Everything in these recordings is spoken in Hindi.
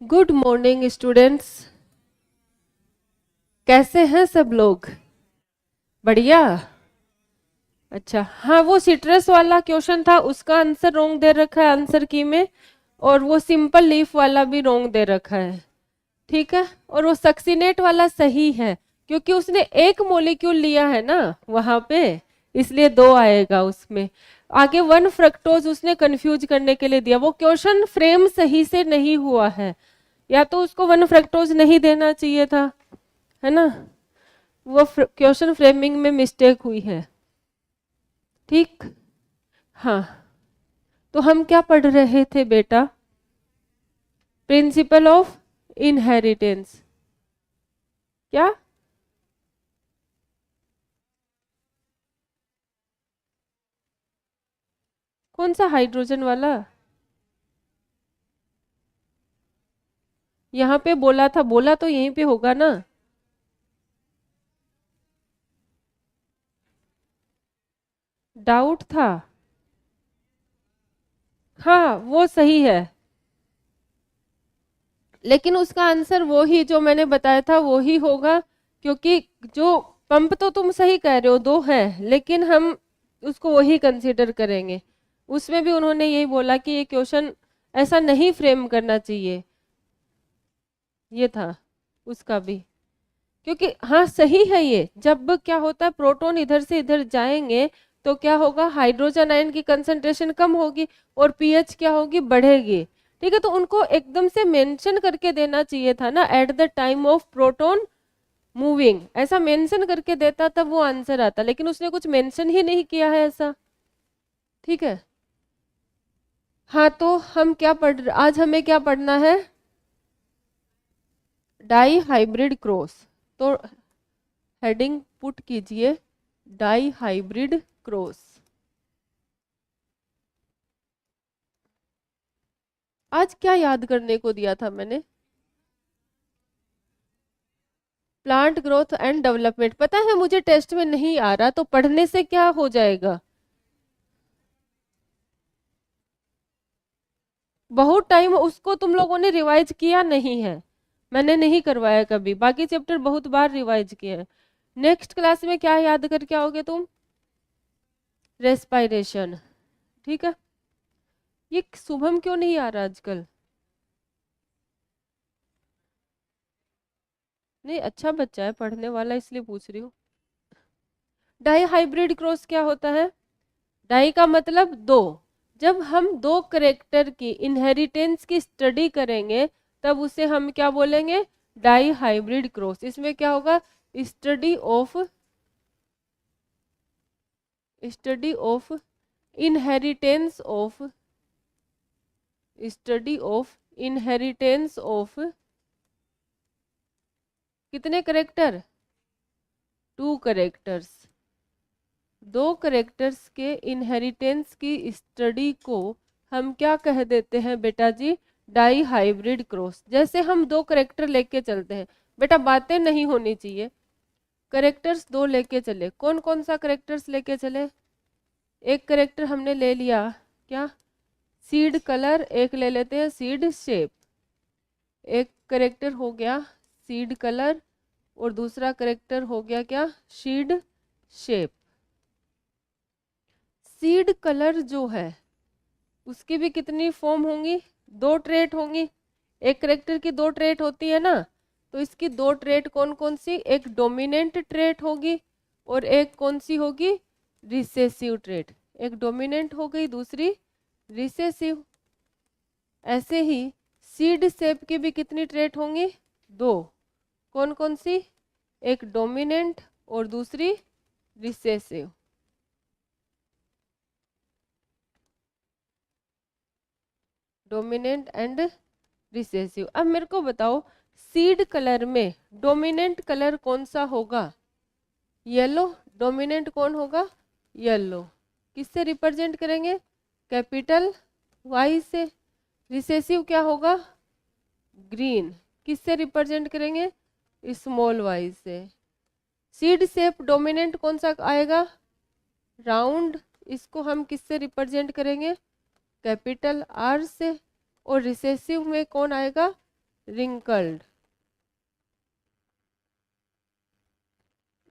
Good morning students. कैसे हैं सब लोग? बढ़िया। अच्छा, हाँ, वो सिट्रस वाला क्वेश्चन था, उसका आंसर रोंग दे रखा है आंसर की में। और वो सिंपल लीफ वाला भी रोंग दे रखा है। ठीक है। और वो सक्सीनेट वाला सही है, क्योंकि उसने एक मॉलिक्यूल लिया है ना वहां पे, इसलिए दो आएगा उसमें। आगे वन फ्रक्टोज उसने कंफ्यूज करने के लिए दिया, वो क्वेश्चन फ्रेम सही से नहीं हुआ है, या तो उसको वन फ्रक्टोज नहीं देना चाहिए था, है ना। वो क्वेश्चन फ्रेमिंग में मिस्टेक हुई है। ठीक। हाँ, तो हम क्या पढ़ रहे थे बेटा? Principle of inheritance. क्या? कौन सा हाइड्रोजन वाला? यहाँ पे बोला था, बोला तो यहीं पे होगा ना। डाउट था। हाँ, वो सही है, लेकिन उसका आंसर वो ही जो मैंने बताया था वो ही होगा, क्योंकि जो पंप तो तुम सही कह रहे हो, दो है, लेकिन हम उसको वही कंसीडर करेंगे। उसमें भी उन्होंने यही बोला कि ये क्वेश्चन ऐसा नहीं फ्रेम करना चाहिए, ये था उसका भी। क्योंकि हाँ सही है, ये जब क्या होता है, प्रोटॉन इधर से इधर जाएंगे तो क्या होगा, हाइड्रोजन आयन की कंसंट्रेशन कम होगी और पीएच क्या होगी, बढ़ेगी। ठीक है, तो उनको एकदम से मेंशन करके देना चाहिए था ना, at the time of proton moving, ऐसा मेंशन करके देता तब वो आंसर आता, लेकिन उसने कुछ मेंशन ही नहीं किया है ऐसा। ठीक है। हाँ, तो हम क्या आज हमें क्या पढ़ना है? Dihybrid cross. तो हेडिंग पुट कीजिए, डाई हाइब्रिड क्रॉस। आज क्या याद करने को दिया था मैंने? Plant growth and development. पता है मुझे टेस्ट में नहीं आ रहा, तो पढ़ने से क्या हो जाएगा? बहुत टाइम उसको तुम लोगों ने रिवाइज किया नहीं है, मैंने नहीं करवाया कभी, बाकी चैप्टर बहुत बार रिवाइज किए हैं। नेक्स्ट क्लास में क्या याद करके आओगे तुम? रेस्पायरेशन। ठीक है। ये शुभम क्यों नहीं आ रहा आजकल? नहीं, अच्छा बच्चा है, पढ़ने वाला, इसलिए पूछ रही हूँ। डाई हाइब्रिड क्रॉस क्या होता है? डाई का मतलब दो। जब हम दो करेक्टर की इनहेरिटेंस की स्टडी करेंगे, तब उसे हम क्या बोलेंगे? Dihybrid cross. इसमें क्या होगा? Study of study of inheritance of study of inheritance of कितने करेक्टर? Two characters. दो करेक्टर्स के इनहेरिटेंस की स्टडी को हम क्या कह देते हैं बेटा जी? Die hybrid cross. जैसे हम दो करेक्टर लेके चलते हैं, बेटा बातें नहीं होनी चाहिए, करेक्टर्स दो लेके चले, कौन कौन सा करेक्टर्स लेके चले? एक करेक्टर हमने ले लिया, क्या? Seed colour. एक ले लेते हैं सीड शेप। एक करेक्टर हो गया सीड कलर, और दूसरा करेक्टर हो गया क्या? Seed shape. सीड कलर जो है उसकी भी कितनी फॉर्म होंगी? दो ट्रेट होंगी। एक करेक्टर की दो ट्रेट होती है ना, तो इसकी दो ट्रेट कौन कौन सी? एक डोमिनेंट ट्रेट होगी और एक कौन सी होगी? Recessive trait. एक डोमिनेंट हो गई, दूसरी रिसेसिव। ऐसे ही सीड शेप की भी कितनी ट्रेट होंगी? दो। कौन कौन सी? एक डोमिनेंट और दूसरी रिसेसिव। Dominant and recessive. अब मेरे को बताओ, सीड कलर में डोमिनेंट कलर कौन सा होगा? येलो। डोमिनेंट कौन होगा? येलो। किससे रिप्रेजेंट करेंगे? कैपिटल वाई से। रिसेसिव क्या होगा? ग्रीन। किससे रिप्रेजेंट करेंगे? स्मॉल वाई से। सीड शेप डोमिनेंट कौन सा आएगा? राउंड। इसको हम किससे रिप्रेजेंट करेंगे? कैपिटल आर से। और रिसेसिव में कौन आएगा? रिंकल्ड।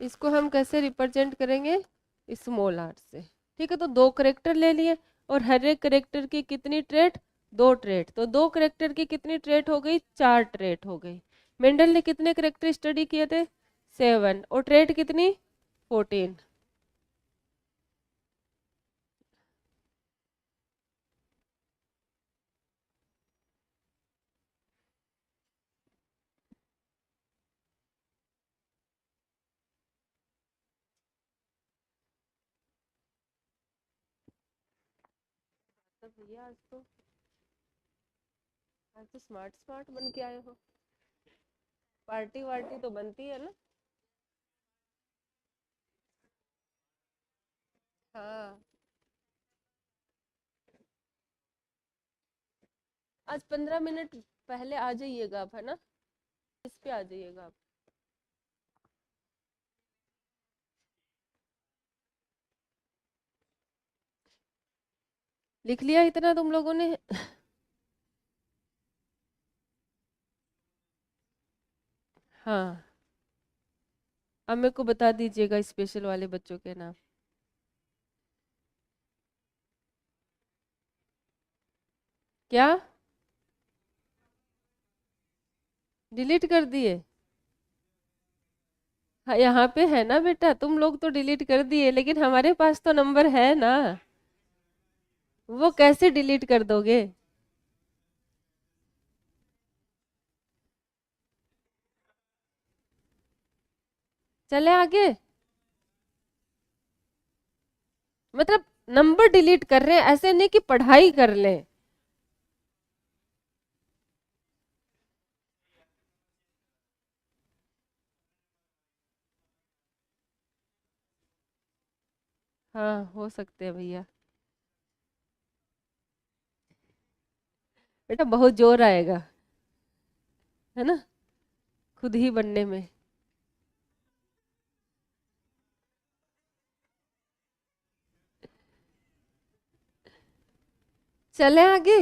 इसको हम कैसे रिप्रेजेंट करेंगे? स्मॉल आर से। ठीक है, तो दो करेक्टर ले लिए और हर एक करेक्टर की कितनी ट्रेट? दो ट्रेट। तो दो करेक्टर की कितनी ट्रेट हो गई? चार ट्रेट हो गई। मेंडल ने कितने करेक्टर स्टडी किए थे? 7। और ट्रेट कितनी? 14। तो भैया आज तो स्मार्ट स्मार्ट बन के आए हो। पार्टी वार्टी तो बनती है ना? हाँ, आज 15 मिनट पहले आ जाइएगा आप, है ना? इस पे आ जाइएगा आप। लिख लिया इतना तुम लोगों ने? हाँ, अब मेरे को बता दीजिएगा स्पेशल वाले बच्चों के नाम। क्या डिलीट कर दिए? हाँ, यहाँ पे है ना बेटा, तुम लोग तो डिलीट कर दिए, लेकिन हमारे पास तो नंबर है ना। वो कैसे डिलीट कर दोगे? चले आगे। मतलब नंबर डिलीट कर रहे हैं, ऐसे नहीं कि पढ़ाई कर लें। हाँ, हो सकते हैं भैया। बेटा बहुत जोर आएगा, है ना, खुद ही बनने में। चले आगे।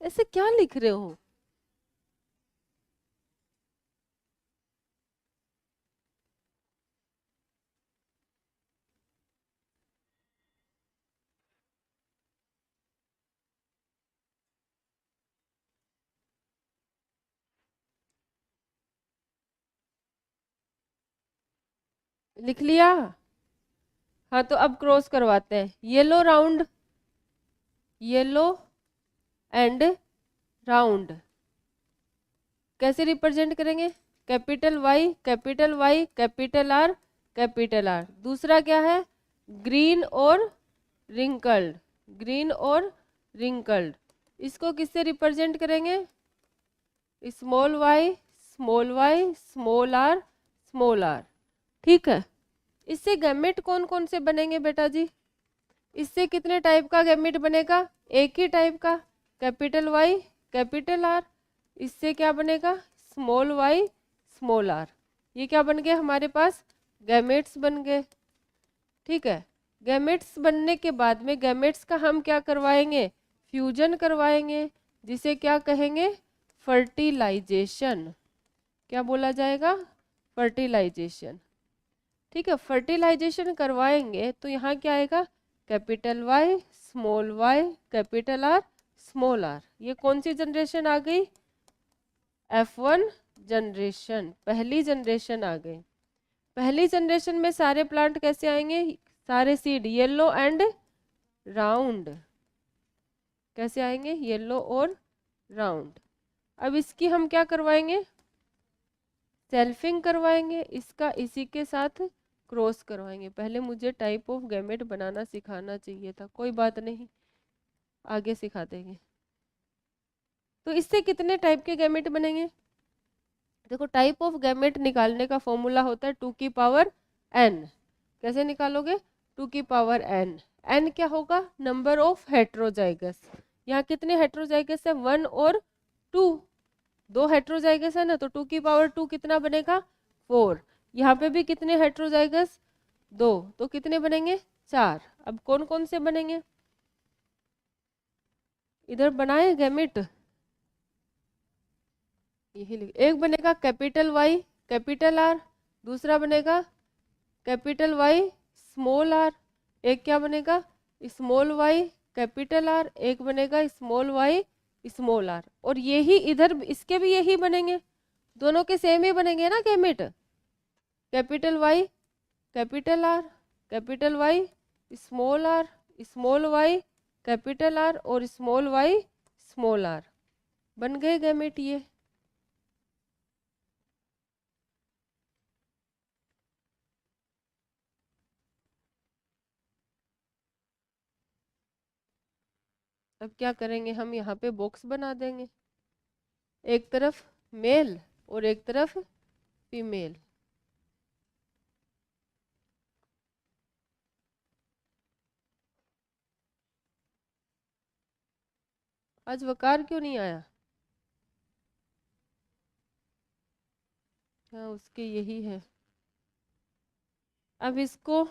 ऐसे क्या लिख रहे हो? लिख लिया? हाँ, तो अब क्रॉस करवाते हैं। Yellow round, yellow and round कैसे रिप्रेजेंट करेंगे? Capital Y, capital Y, capital R, capital R. दूसरा क्या है? ग्रीन और रिंकल्ड, ग्रीन और रिंकल्ड। इसको किससे रिप्रेजेंट करेंगे? Small Y, small Y, small R, small R. ठीक है, इससे गैमेट कौन कौन से बनेंगे बेटा जी? इससे कितने टाइप का गैमेट बनेगा? एक ही टाइप का, कैपिटल वाई, कैपिटल आर। इससे क्या बनेगा? Small Y, small R. ये क्या बन गए हमारे पास? गैमेट्स बन गए। ठीक है, गैमेट्स बनने के बाद में गैमेट्स का हम क्या करवाएंगे? फ्यूजन करवाएंगे, जिसे क्या कहेंगे? फर्टिलाइजेशन। क्या बोला जाएगा? फर्टिलाइजेशन। ठीक है, फर्टिलाइजेशन करवाएंगे तो यहाँ क्या आएगा? Capital Y, capital R, small R. ये कौन सी जनरेशन आ गई? F1 जनरेशन, पहली जनरेशन आ गई। पहली जनरेशन में सारे प्लांट कैसे आएंगे? सारे सीड येलो एंड राउंड। कैसे आएंगे? येलो और राउंड। अब इसकी हम क्या करवाएंगे? सेल्फिंग करवाएंगे, इसका इसी के साथ क्रॉस करवाएंगे। पहले मुझे टाइप ऑफ गैमेट बनाना सिखाना चाहिए था, कोई बात नहीं, आगे सिखा देंगे। तो इससे कितने टाइप के गैमेट बनेंगे? देखो, टाइप ऑफ गैमेट निकालने का फॉर्मूला होता है 2 की पावर n। कैसे निकालोगे? 2 की पावर n। n क्या होगा? Number of heterozygous. यहाँ कितने हेट्रोजाइगस है? 1 और 2। दो हेट्रोजाइगस है ना, तो 2 की पावर 2 कितना बनेगा? 4। यहाँ पे भी कितने हेट्रोजाइगस? 2, तो कितने बनेंगे? 4। अब कौन कौन से बनेंगे? इधर बनाए गैमेट। यही लिख, एक बनेगा कैपिटल वाई कैपिटल आर, दूसरा बनेगा कैपिटल वाई स्मॉल आर, एक क्या बनेगा स्मॉल वाई कैपिटल आर, एक बनेगा स्मॉल वाई स्मॉल आर। और यही इधर इसके भी यही बनेंगे, दोनों के सेम ही बनेंगे ना gamete. Capital Y capital R capital Y small Y capital R और स्मॉल वाई स्मॉल आर, बन गए गैमेट ये। अब क्या करेंगे हम, यहाँ पे बॉक्स बना देंगे, एक तरफ मेल और एक तरफ फीमेल। आज वकार क्यों नहीं आया? हाँ उसके यही है। अब इसको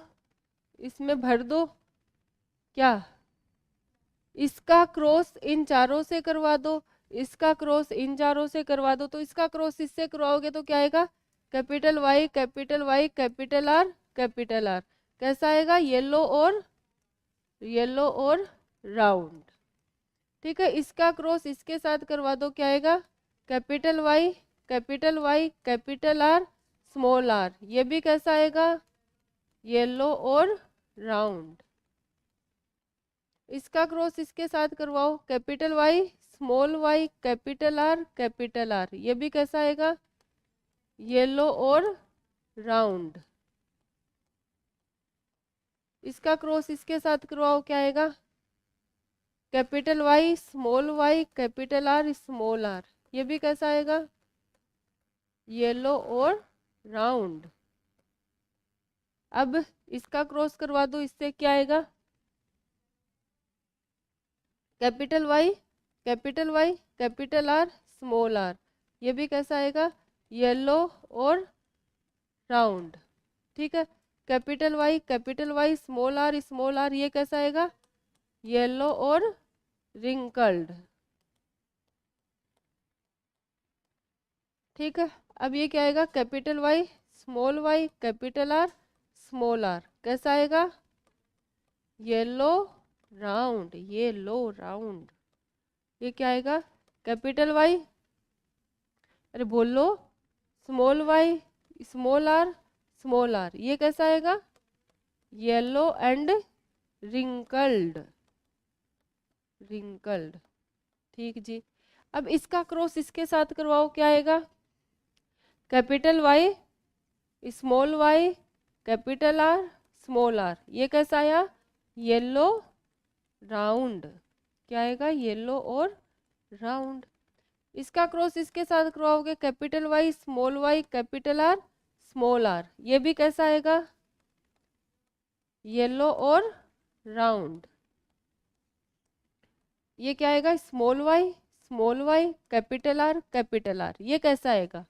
इसमें भर दो, क्या इसका क्रॉस इन चारों से करवा दो, इसका क्रॉस इन चारों से करवा दो, तो इसका क्रॉस इससे करवाओगे तो क्या आएगा capital Y capital R capital R. कैसा आएगा येलो और राउंड। ठीक है, इसका क्रॉस इसके साथ करवा दो, क्या आएगा capital Y capital R small R, ये भी कैसा आएगा येलो और राउंड। इसका क्रॉस इसके साथ करवाओ, capital Y small Y capital R, ये भी कैसा आएगा येलो और राउंड। इसका क्रॉस इसके साथ करवाओ, क्या आएगा capital Y capital R small R, ये भी कैसा आएगा येलो और राउंड। अब इसका क्रॉस करवा दो, इससे क्या आएगा capital Y capital R small R, ये भी कैसा आएगा येलो और राउंड। ठीक है, कैपिटल वाई स्मॉल आर, ये कैसा आएगा येलो और रिंकल्ड। ठीक है, अब ये क्या आएगा capital Y capital R small R, कैसा आएगा येलो राउंड ये क्या आएगा कैपिटल वाई, अरे बोल लो स्मॉल वाई स्मॉल आर, ये कैसा आएगा येलो एंड रिंकल्ड। ठीक जी। अब इसका क्रॉस इसके साथ करवाओ, क्या आएगा capital Y capital R small R, ये कैसा आया येलो राउंड, क्या आएगा येलो और राउंड। इसका क्रॉस इसके साथ करवाओगे capital Y capital R small R, ये भी कैसा आएगा येलो और राउंड। ये क्या आएगा स्मॉल वाई कैपिटल आर, ये कैसा आएगा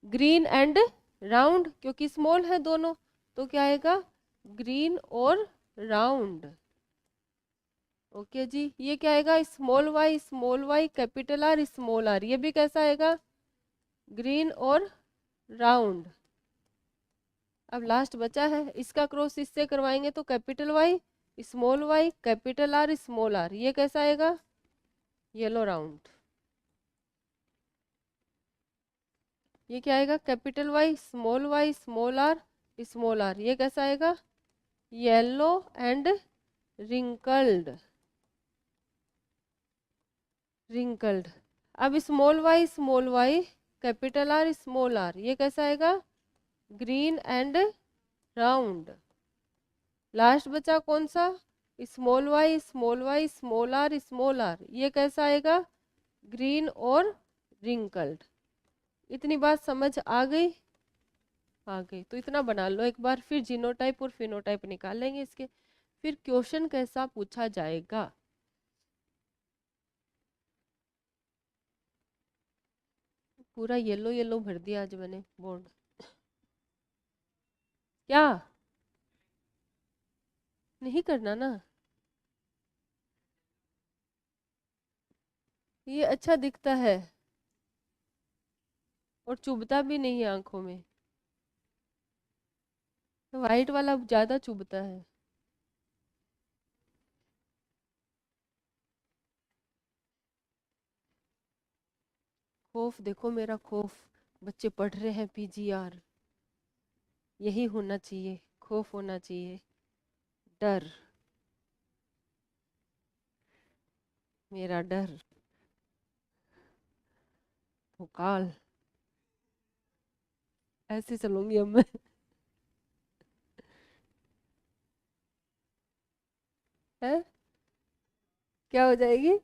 ग्रीन एंड राउंड, क्योंकि स्मॉल है दोनों, तो क्या आएगा ग्रीन और राउंड। ओके जी, ये क्या आएगा small Y capital R small R, ये भी कैसा आएगा ग्रीन और राउंड। अब लास्ट बचा है, इसका क्रॉस इससे करवाएंगे तो capital Y capital R small R, ये कैसा आएगा येलो राउंड। ये क्या आएगा कैपिटल वाई स्मॉल आर, ये कैसा आएगा येलो एंड रिंकल्ड। अब small Y capital R small R, ये कैसा आएगा ग्रीन एंड राउंड। लास्ट बचा कौन सा स्मॉल वाई स्मॉल आर, ये कैसा आएगा ग्रीन और रिंकल्ड। इतनी बात समझ आ गई? तो इतना बना लो एक बार, फिर जीनोटाइप और फिनोटाइप निकालेंगे इसके, फिर क्वेश्चन कैसा पूछा जाएगा। पूरा येलो भर दिया आज मैंने बोर्ड। क्या नहीं करना ना, ये अच्छा दिखता है। और चुभता भी नहीं है आंखों में। वाइट वाला ज्यादा चुभता है। खौफ देखो मेरा खौफ, बच्चे पढ़ रहे हैं पीजीआर, यही होना चाहिए, खौफ होना चाहिए, डर, मेरा डर, भोकाल। ऐसे चलूंगी अब मैं। है? क्या हो जाएगी?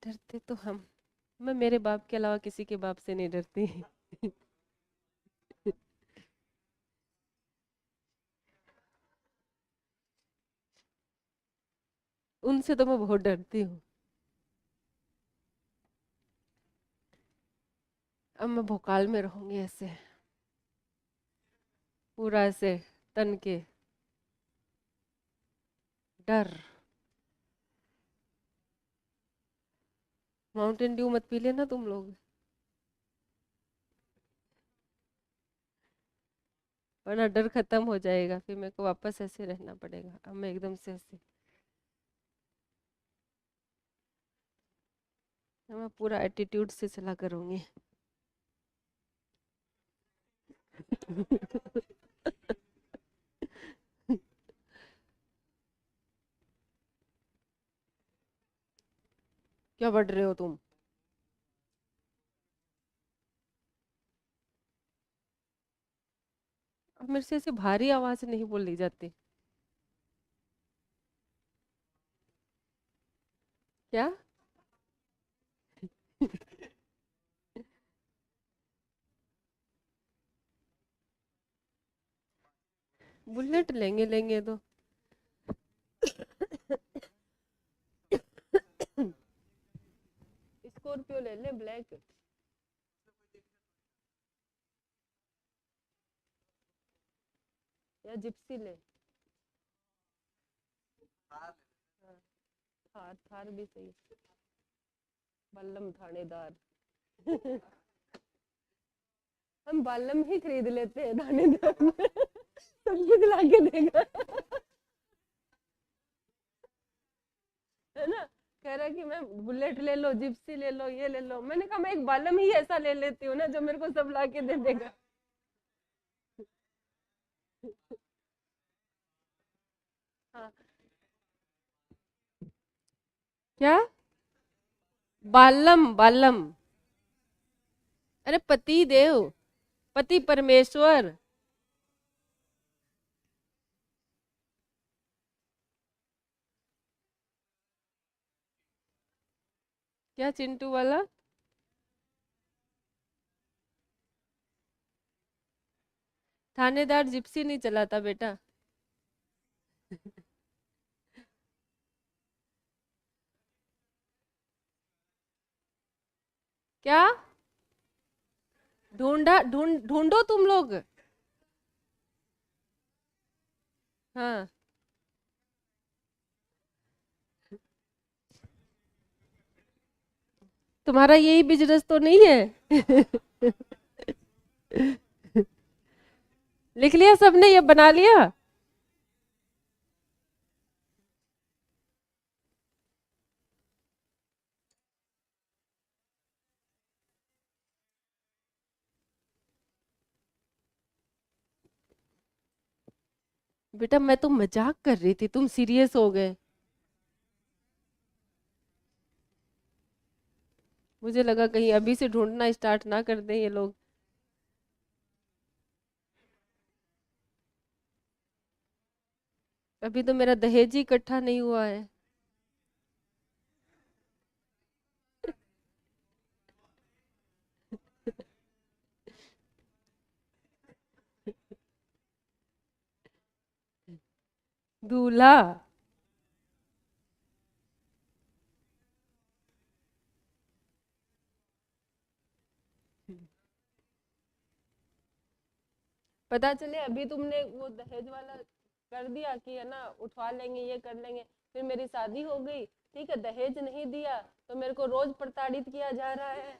डरते तो हम, मैं मेरे बाप के अलावा किसी के बाप से नहीं डरती। उनसे तो मैं बहुत डरती हूँ। अब मैं भोकाल में रहूंगी ऐसे, पूरा ऐसे तन के, डर। माउंटेन ड्यू मत पी लेना तुम लोग, वरना डर खत्म हो जाएगा, फिर मेरे को वापस ऐसे रहना पड़ेगा। अब मैं एकदम से ऐसे, अब मैं पूरा एटीट्यूड से चला करूंगी। क्या बढ़ रहे हो तुम? अब मेरे से ऐसे भारी आवाज नहीं बोली जाती। क्या? बुलेट लेंगे, लेंगे तो। स्कॉर्पियो ले ले, ब्लैक। या जिप्सी ले। हाँ, थार, थार भी सही है। बल्लम थानेदार। हम बालम ही खरीद लेते हैं थानेदार में। सब कुछ लाके देगा। है ना? कह रहा है कि मैं बुलेट ले लो, जिप्सी ले लो, ये ले लो। मैंने कहा मैं एक बालम ही ऐसा ले लेती हूँ ना जो मेरे को सब लाके दे देगा। हाँ। क्या? बालम, बालम। अरे पति देव, पति परमेश्वर। क्या चिंटू वाला? थानेदार जिप्सी नहीं चलाता बेटा। क्या? ढूंढो तुम लोग। हाँ। तुम्हारा यही बिजनेस तो नहीं है? लिख लिया सबने, ये बना लिया? बेटा मैं तो मजाक कर रही थी, तुम सीरियस हो गए। मुझे लगा कहीं अभी से ढूंढना स्टार्ट ना कर दें ये लोग। अभी तो मेरा दहेज ही इकट्ठा नहीं हुआ है। दूल्हा। पता चले अभी तुमने वो दहेज वाला कर दिया कि है ना, उठवा लेंगे, ये कर लेंगे, फिर मेरी शादी हो गई, ठीक है, दहेज नहीं दिया तो मेरे को रोज प्रताड़ित किया जा रहा है।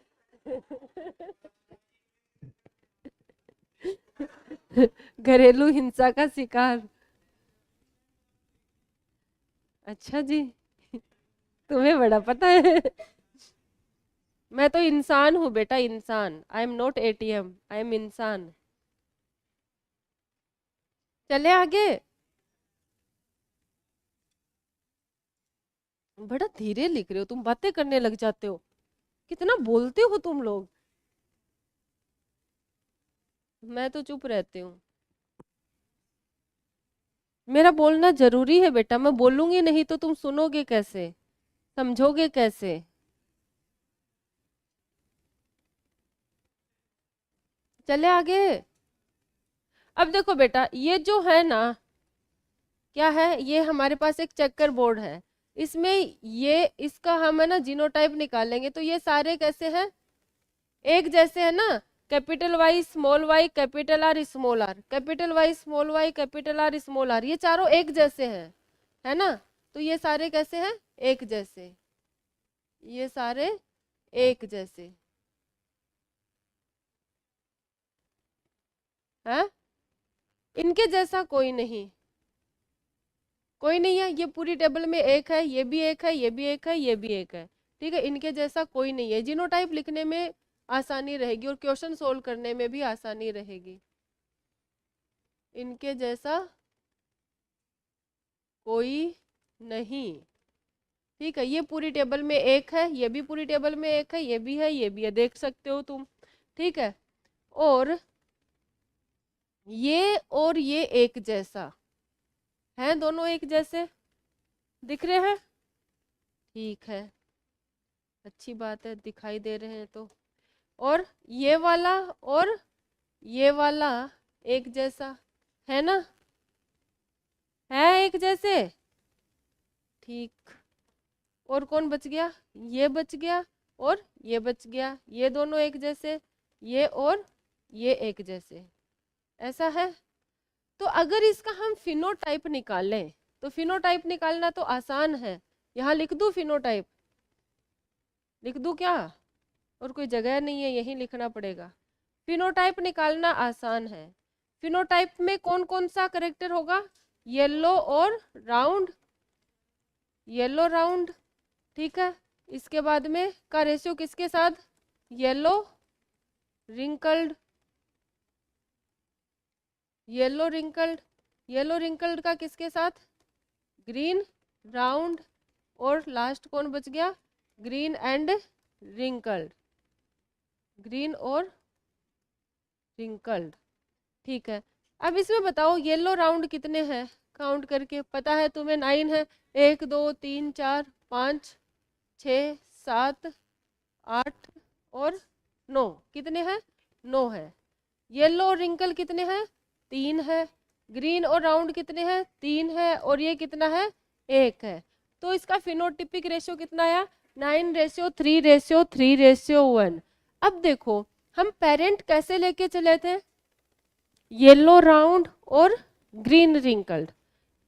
घरेलू हिंसा का शिकार। अच्छा जी, तुम्हें बड़ा पता है। मैं तो इंसान हूँ बेटा, इंसान। I am not ATM, I am इंसान। चले आगे। बड़ा धीरे लिख रहे हो तुम, बातें करने लग जाते हो। कितना बोलते हो तुम लोग। मैं तो चुप रहती हूँ। मेरा बोलना जरूरी है बेटा, मैं बोलूंगी नहीं तो तुम सुनोगे कैसे, समझोगे कैसे। चले आगे। अब देखो बेटा, ये जो है ना, क्या है, ये हमारे पास एक चेकर बोर्ड है। इसमें ये इसका हम है ना जीनोटाइप निकालेंगे, तो ये सारे कैसे हैं, एक जैसे है ना। Capital Y small Y capital R small R, capital Y small Y capital R small R, ये चारों एक जैसे हैं, है ना। तो ये सारे कैसे हैं, एक जैसे, ये सारे एक जैसे हैं। इनके जैसा कोई नहीं, कोई नहीं है। ये पूरी टेबल में एक है, ये भी एक है, ये भी एक है, ये भी एक है। ठीक है, इनके जैसा कोई नहीं है। जीनोटाइप लिखने में आसानी रहेगी और क्वेश्चन सोल्व करने में भी आसानी रहेगी। इनके जैसा कोई नहीं। ठीक है, ये पूरी टेबल में एक है, ये भी पूरी टेबल में एक है, ये भी है, ये भी है, देख सकते हो तुम। ठीक है, और ये एक जैसा है, दोनों एक जैसे दिख रहे हैं। ठीक है, अच्छी बात है, दिखाई दे रहे हैं तो। और ये वाला और ये वाला एक जैसा है ना, है एक जैसे। ठीक, और कौन बच गया, ये बच गया और ये बच गया, ये दोनों एक जैसे, ये और ये एक जैसे, ऐसा है। तो अगर इसका हम फिनोटाइप निकालें, तो फिनोटाइप निकालना तो आसान है। यहाँ लिख दूं फिनोटाइप, लिख दूं क्या, और कोई जगह नहीं है, यही लिखना पड़ेगा। फिनोटाइप निकालना आसान है। फिनोटाइप में कौन कौन सा करेक्टर होगा, येलो और राउंड, येलो राउंड। ठीक है, इसके बाद में का रेशियो किसके साथ, yellow wrinkled, yellow wrinkled, yellow wrinkled का किसके साथ, ग्रीन राउंड, और लास्ट कौन बच गया, ग्रीन एंड रिंकल्ड, ग्रीन और रिंकल्ड। ठीक है, अब इसमें बताओ येलो राउंड कितने हैं, काउंट करके पता है तुम्हें, 9 है। 1 2 3 4 5 6 7 8 और 9, कितने हैं, 9 है। येलो और रिंकल कितने हैं, 3 है। ग्रीन और राउंड कितने हैं, 3 है, और ये कितना है, 1 है। तो इसका फिनोटिपिक रेशियो कितना आया, 9:3:3:1। अब देखो, हम पेरेंट कैसे लेके चले थे, येलो राउंड और ग्रीन रिंकल्ड।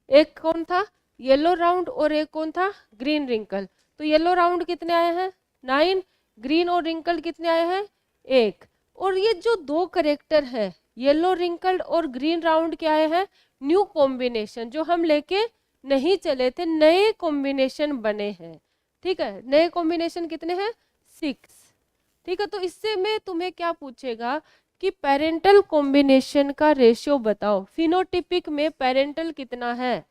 एक कौन था, येलो राउंड, और एक कौन था, ग्रीन रिंकल। तो येलो राउंड कितने आए हैं, 9, ग्रीन और रिंकल कितने आए हैं, 1। और ये जो दो करेक्टर है, येलो रिंकल्ड और ग्रीन राउंड के आए हैं न्यू कॉम्बिनेशन, जो हम लेके नहीं चले थे, नए कॉम्बिनेशन बने हैं। ठीक है, नए कॉम्बिनेशन कितने हैं, 6। ठीक है, तो इससे में तुम्हें क्या पूछेगा कि पेरेंटल कॉम्बिनेशन का रेशियो बताओ। फिनोटिपिक में पेरेंटल कितना है,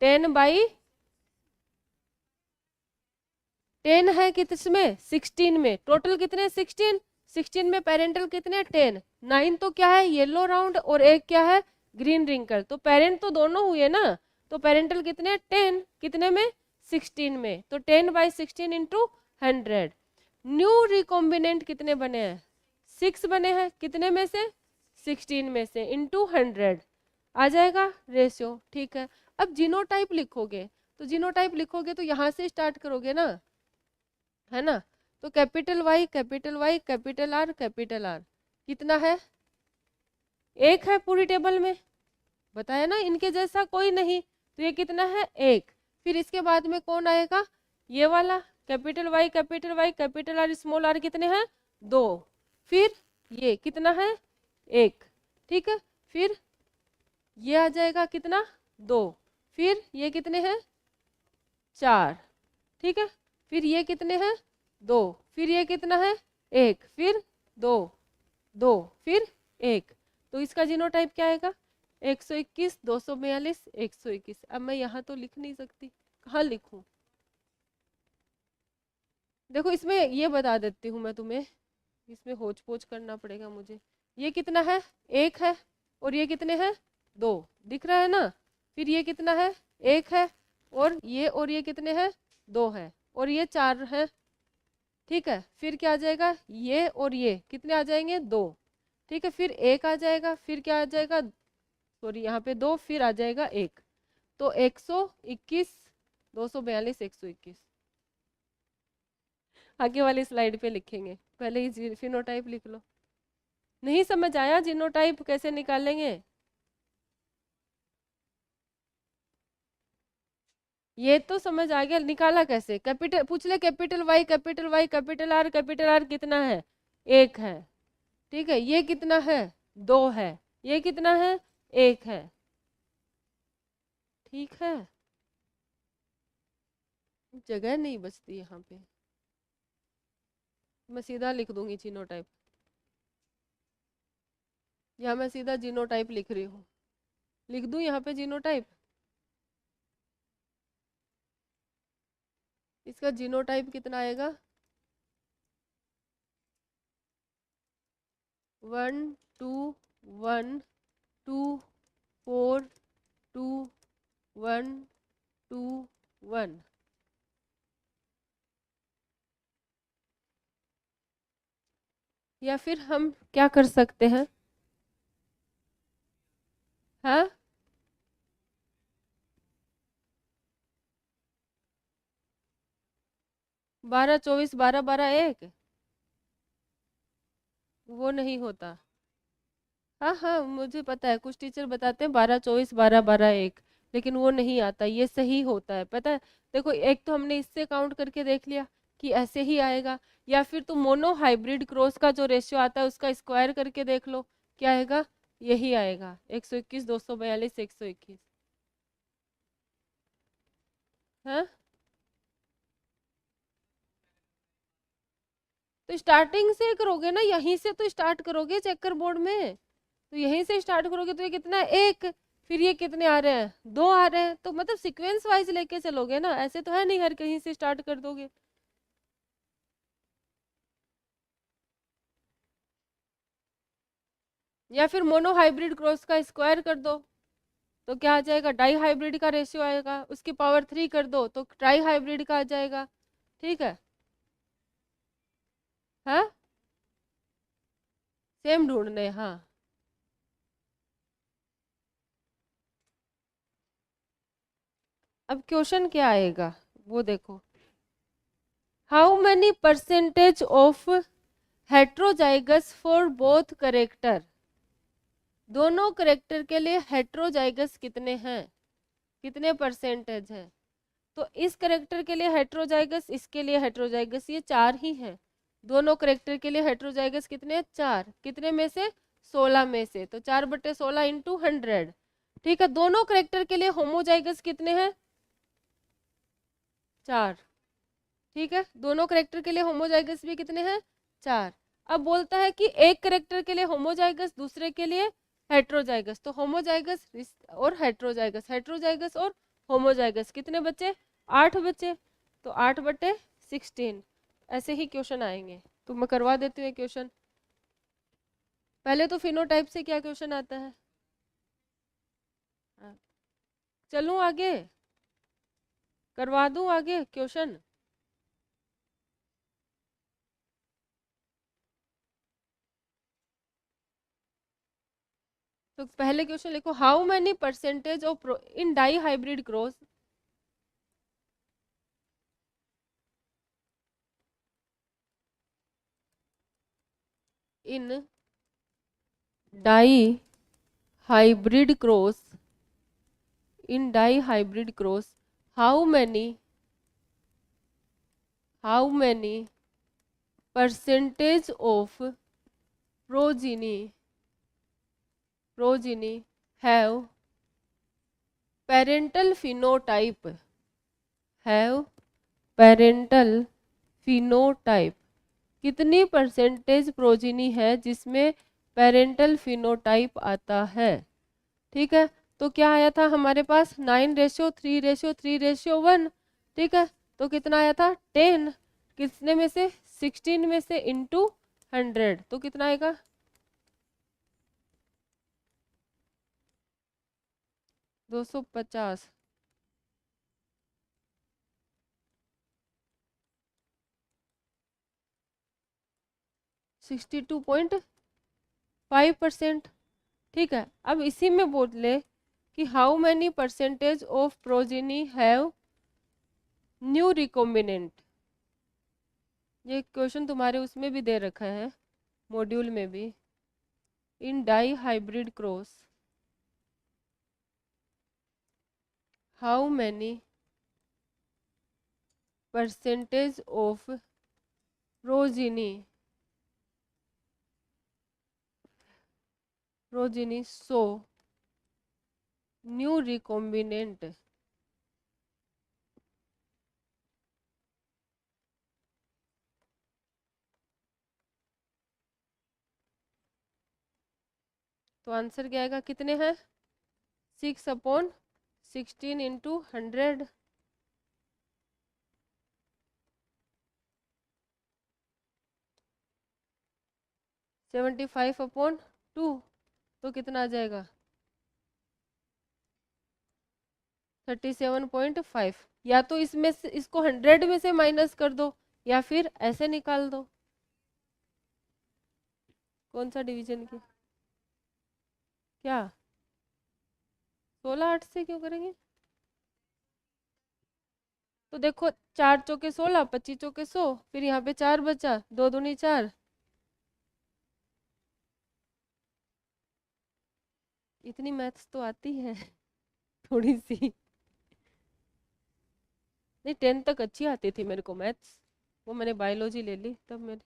10/10 है किसमें, 16 में। टोटल कितने, 16, 16 में पेरेंटल कितने, 10। 9 तो क्या है, येलो राउंड, और एक क्या है, ग्रीन रिंकल। तो पेरेंट तो दोनों हुए ना, तो पेरेंटल कितने, 10, कितने में, 16 में। तो 10/16 इंटू 100। न्यू रिकॉम्बिनेंट कितने बने हैं, 6 बने हैं, कितने में से, 16 में से, इंटू 100 आ जाएगा रेशियो। ठीक है, अब जीनोटाइप लिखोगे, तो जीनोटाइप लिखोगे तो यहाँ से स्टार्ट करोगे ना, है ना। तो capital Y capital Y capital R capital R, कितना है, 1 है पूरी टेबल में, बताया ना, इनके जैसा कोई नहीं। तो ये कितना है, 1। फिर इसके बाद में कौन आएगा, ये वाला capital Y capital Y capital R small R कितने हैं 2, फिर ये कितना है 1, ठीक है, फिर ये आ जाएगा कितना 2, फिर ये कितने हैं 4, ठीक है, फिर ये कितने हैं 2, फिर ये कितना है 1, फिर 2 2 फिर 1, तो इसका जीनोटाइप क्या आएगा 121 242 121। अब मैं यहाँ तो लिख नहीं सकती, कहाँ लिखूं? देखो इसमें ये बता देती हूँ मैं तुम्हें, इसमें होच पोच करना पड़ेगा मुझे। ये कितना है 1 है, और ये कितने हैं 2, दिख रहा है ना, फिर ये कितना है 1 है, और ये कितने हैं 2 है, और ये 4 है, ठीक है, फिर क्या आ जाएगा ये और ये कितने आ जाएंगे 2, ठीक है, फिर 1 आ जाएगा, फिर क्या आ जाएगा सॉरी यहाँ पे 2, फिर आ जाएगा 1, तो 121 242 121। आगे वाली स्लाइड पे लिखेंगे, पहले ही फिनोटाइप लिख लो। नहीं समझ आया जीनोटाइप कैसे निकालेंगे? ये तो समझ आ गया, निकाला कैसे? कैपिटल पूछ ले, कैपिटल वाई कैपिटल आर कितना है 1 है, ठीक है, ये कितना है 2 है, ये कितना है 1 है, ठीक है, जगह नहीं बचती यहाँ पे, मैं सीधा लिख दूंगी जीनोटाइप, यहाँ मैं सीधा जीनोटाइप लिख रही हूँ, लिख दूं यहाँ पे जीनोटाइप, इसका जीनोटाइप कितना आएगा 1 2 1 2 4 2 1 2 1। या फिर हम क्या कर सकते हैं, हाँ 12 24 12 12 1, वो नहीं होता। हाँ हाँ मुझे पता है, कुछ टीचर बताते हैं 12 24 12 12 1, लेकिन वो नहीं आता, ये सही होता है, पता है। देखो एक तो हमने इससे काउंट करके देख लिया कि ऐसे ही आएगा, या फिर तुम मोनो हाइब्रिड क्रॉस का जो रेशियो आता है उसका स्क्वायर करके देख लो, क्या आएगा, यही आएगा 121 242 121। हाँ तो स्टार्टिंग से करोगे ना, यहीं से तो स्टार्ट करोगे चेकर बोर्ड में, तो यहीं से स्टार्ट करोगे, तो ये कितना है 1, फिर ये कितने आ रहे हैं 2 आ रहे हैं, तो मतलब सीक्वेंस वाइज लेके चलोगे ना, ऐसे तो है नहीं हर कहीं से स्टार्ट कर दोगे। या फिर मोनो हाइब्रिड क्रॉस का स्क्वायर कर दो, तो क्या आ जाएगा, डाई हाइब्रिड का रेशियो आएगा, उसकी पावर 3 कर दो तो ट्राई हाइब्रिड का आ जाएगा, ठीक है, हाँ सेम ढूंढने, हाँ अब क्वेश्चन क्या आएगा वो देखो, how many percentage of heterozygous for both character, दोनों करेक्टर के लिए हेट्रोजाइगस कितने हैं, कितने परसेंटेज है, तो इस करेक्टर के लिए हेट्रोजाइगस, इसके लिए हेट्रोजाइगस, ये 4 ही है, दोनों करेक्टर के लिए हेट्रोजाइगस कितने 4, कितने में से 16 में से, तो 4/16 इंटू 100, ठीक है, दोनों करेक्टर के लिए होमोजाइगस कितने हैं 4, ठीक है, दोनों करेक्टर के लिए होमोजाइगस भी कितने हैं 4। अब बोलता है कि एक करेक्टर के लिए होमोजाइगस दूसरे के लिए हेट्रोजाइगस, तो होमोजाइगस और हेट्रोजाइगस, हेट्रोजाइगस और होमोजाइगस कितने बच्चे 8 बच्चे, तो 8/16, ऐसे ही क्वेश्चन आएंगे, तो मैं करवा देती हूँ क्वेश्चन। पहले तो फिनोटाइप से क्या क्वेश्चन आता है, हाँ, चलूँ आगे, करवा दूँ आगे क्वेश्चन। तो पहले क्वेश्चन लिखो, how many percentage of in dihybrid cross, in dihybrid cross, in dihybrid cross how many how many percentage of progeny have parental phenotype कितनी परसेंटेज प्रोजिनी है जिसमें पेरेंटल फिनोटाइप आता है। ठीक है, तो क्या आया था हमारे पास 9:3:3:1। ठीक है, तो कितना आया था 10, कितने में से 16 में से इंटू 100, तो कितना आएगा 250। %62.5%। ठीक है, अब इसी में बोले कि how many percentage of progeny have new recombinant. ये क्वेश्चन तुम्हारे उसमें भी दे रखा है, मॉड्यूल में भी। In dihybrid cross how many percentage of progeny show new recombinant. तो आंसर क्या आएगा, कितने हैं 6/16 इंटू 100। 75/2, तो कितना आ जाएगा 37.5। या तो इसमें से इसको 100 में से माइनस कर दो या फिर ऐसे निकाल दो। कौन सा डिवीजन की, क्या 16 8 से क्यों करेंगे। तो देखो 4 चौके 16, 25 चौके 100, फिर यहाँ पे 4 बचा, 2 दूनी 4। इतनी मैथ्स तो आती है थोड़ी सी। नहीं 10 तक अच्छी आती थी मेरे को मैथ्स, वो मैंने बायोलॉजी ले ली तब मेरे।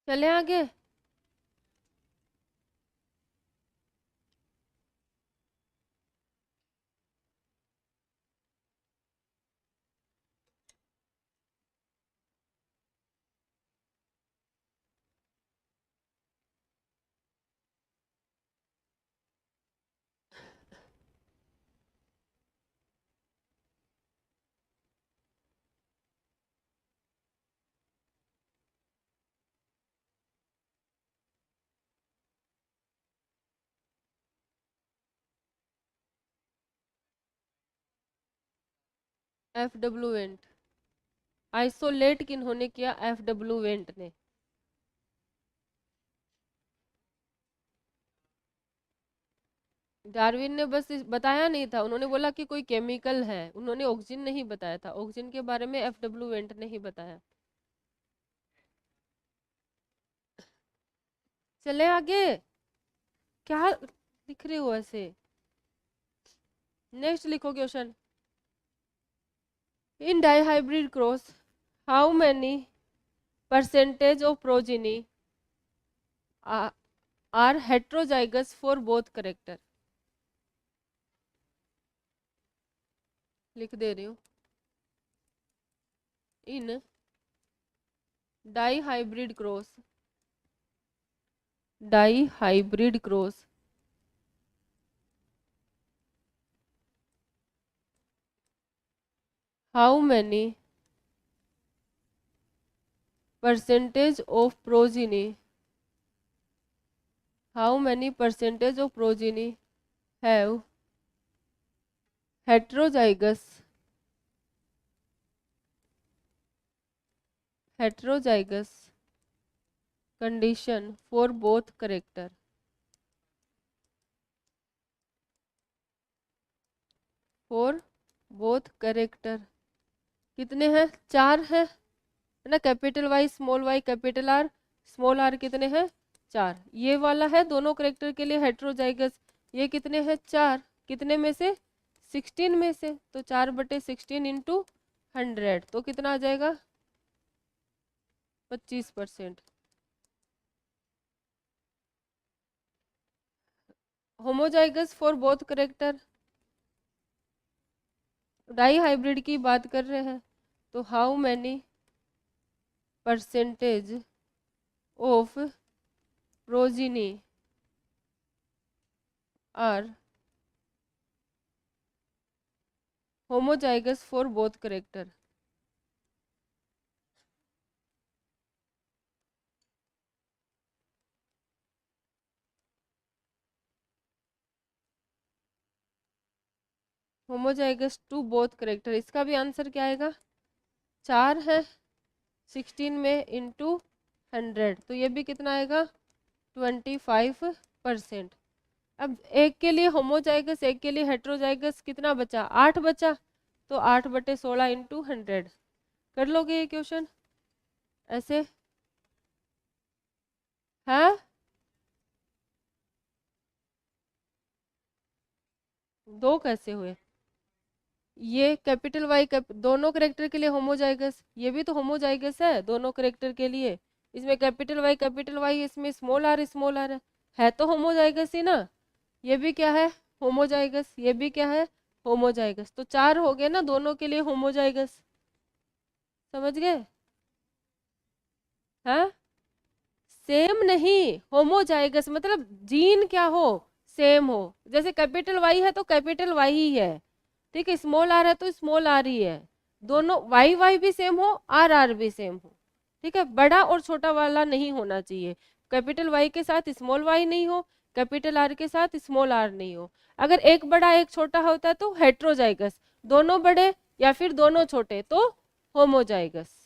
चले आगे। एफडब्ल्यूएंट आइसोलेट किन्होंने किया, एफडब्ल्यूएंट ने। डार्विन ने बस बताया नहीं था, उन्होंने बोला कि कोई केमिकल है, उन्होंने ऑक्सीजन नहीं बताया था, ऑक्सीजन के बारे में एफडब्ल्यूएंट ने ही बताया। चले आगे। क्या लिख रहे हो ऐसे? नेक्स्ट लिखो question. In dihybrid cross how many percentage of progeny are heterozygous for both character? लिख दे रही हूँ। In dihybrid cross how many percentage of progeny have heterozygous condition for both character? कितने हैं? 4 है ना? Capital Y capital R small R कितने हैं? 4। ये वाला है दोनों करेक्टर के लिए हेट्रोजाइगस। ये कितने हैं? 4। कितने में से? 16 में से। तो 4/16 इंटू 100 तो कितना आ जाएगा? 25%। Homozygous for both character, dihybrid की बात कर रहे हैं, तो how many percentage of progeny are homozygous for both character? Homozygous to both character, इसका भी आंसर क्या आएगा? 4 है 16 में इंटू 100 तो ये भी कितना आएगा? 25%। अब एक के लिए होमोजाइगस एक के लिए हेट्रोजाइगस कितना बचा? 8 बचा। तो 8/16 इंटू 100 कर लोगे ये क्वेश्चन ऐसे? हाँ, दो कैसे हुए? ये कैपिटल वाई दोनों करेक्टर के लिए होमोजाइगस, ये भी तो होमोजाइगस है दोनों करेक्टर के लिए। इसमें कैपिटल वाई इसमें स्मॉल आर है तो होमोजाइगस ही ना। ये भी क्या है? होमोजाइगस। ये भी क्या है? होमोजाइगस। तो 4 हो गए ना दोनों के लिए होमोजाइगस। समझ गए? हाँ, सेम नहीं, होमोजाइगस मतलब जीन क्या हो? सेम हो। जैसे कैपिटल वाई है तो कैपिटल वाई ही है, ठीक है। स्मॉल आर है तो स्मॉल आर ही है। दोनों वाई वाई भी सेम हो, आर आर भी सेम हो, ठीक है। बड़ा और छोटा वाला नहीं होना चाहिए। कैपिटल वाई के साथ स्मॉल वाई नहीं हो, कैपिटल आर के साथ स्मॉल आर नहीं हो। अगर एक बड़ा एक छोटा होता है तो हेट्रोजाइगस, दोनों बड़े या फिर दोनों छोटे तो होमोजाइगस।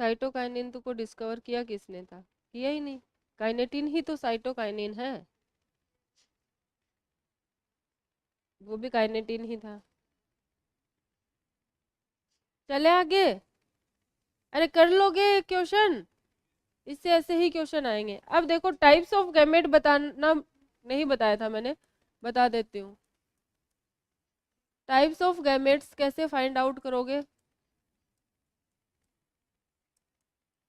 साइटोकाइनिन तो को डिस्कवर किया किसने था? किया ही नहीं। काइनेटिन ही तो साइटोकाइनिन है, वो भी काइनेटिन ही था। चले आगे। अरे कर लोगे क्वेश्चन, इससे ऐसे ही क्वेश्चन आएंगे। अब देखो टाइप्स ऑफ गैमेट बताना नहीं बताया था मैंने, बता देती हूँ। टाइप्स ऑफ गैमेट्स कैसे फाइंड आउट करोगे?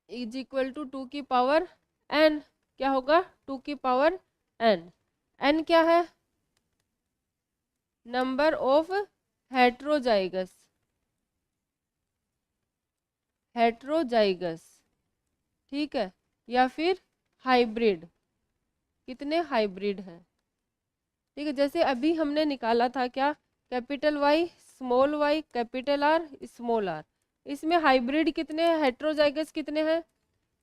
इज इक्वल टू 2 की पावर n, क्या होगा 2 की पावर n। n क्या है? नंबर ऑफ हेट्रोजाइगस, हेट्रोजाइगस, ठीक है, या फिर हाइब्रिड, कितने हाइब्रिड हैं, ठीक है। जैसे अभी हमने निकाला था क्या, capital Y small Y capital R small R, इसमें हाइब्रिड कितने हैं, हेट्रोजाइगस कितने हैं,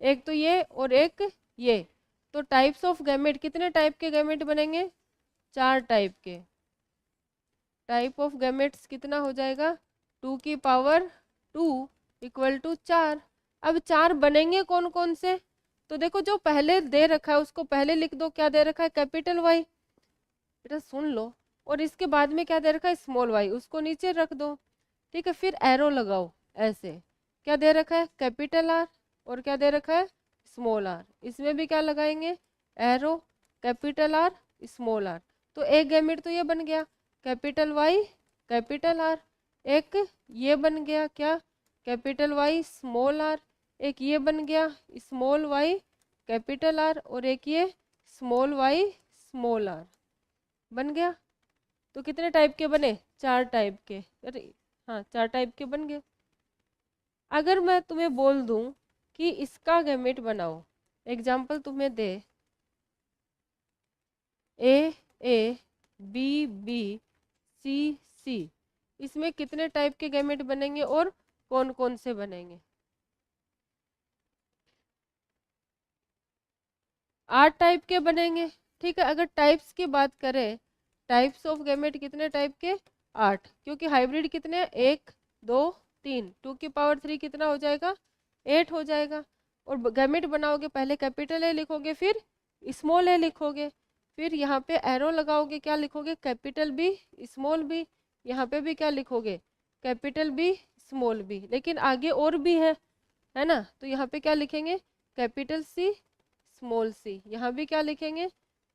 एक तो ये और एक ये। तो टाइप्स ऑफ गैमेट, कितने टाइप के गैमेट बनेंगे, 4 टाइप के। टाइप ऑफ गैमेट्स कितना हो जाएगा, 2 की पावर 2 इक्वल टू 4। अब 4 बनेंगे कौन कौन से, तो देखो जो पहले दे रखा है उसको पहले लिख दो, क्या दे रखा है कैपिटल वाई, बेटा सुन लो, और इसके बाद में क्या दे रखा है स्मॉल वाई, उसको नीचे रख दो, ठीक है। फिर एरो लगाओ ऐसे, क्या दे रखा है कैपिटल आर और क्या दे रखा है स्मॉल आर, इसमें भी क्या लगाएंगे arrow, capital R small R. तो एक गैमेट तो ये बन गया कैपिटल वाई कैपिटल आर, एक ये बन गया क्या कैपिटल वाई स्मॉल आर, एक ये बन गया स्मॉल वाई कैपिटल आर, और एक ये स्मॉल वाई स्मॉल आर बन गया। तो कितने टाइप के बने, 4 टाइप के, अरे हाँ 4 टाइप के बन गए। अगर मैं तुम्हें बोल दूं कि इसका गैमेट बनाओ, एग्जाम्पल तुम्हें दे ए ए बी बी सी सी, इसमें कितने टाइप के गैमेट बनेंगे और कौन कौन से बनेंगे, 8 टाइप के बनेंगे, ठीक है। अगर टाइप्स की बात करें, टाइप्स ऑफ गैमेट कितने टाइप के, 8, क्योंकि हाइब्रिड कितने 1 2 3, 2 की पावर 3 कितना हो जाएगा 8 हो जाएगा। और गैमेट बनाओगे पहले कैपिटल ए लिखोगे, फिर स्मॉल ए लिखोगे, फिर यहाँ पे एरो लगाओगे, क्या लिखोगे कैपिटल बी स्मॉल बी, यहाँ पे भी क्या लिखोगे कैपिटल बी स्मॉल बी, लेकिन आगे और भी है ना, तो यहाँ पे क्या लिखेंगे कैपिटल सी स्मॉल सी, यहाँ भी क्या लिखेंगे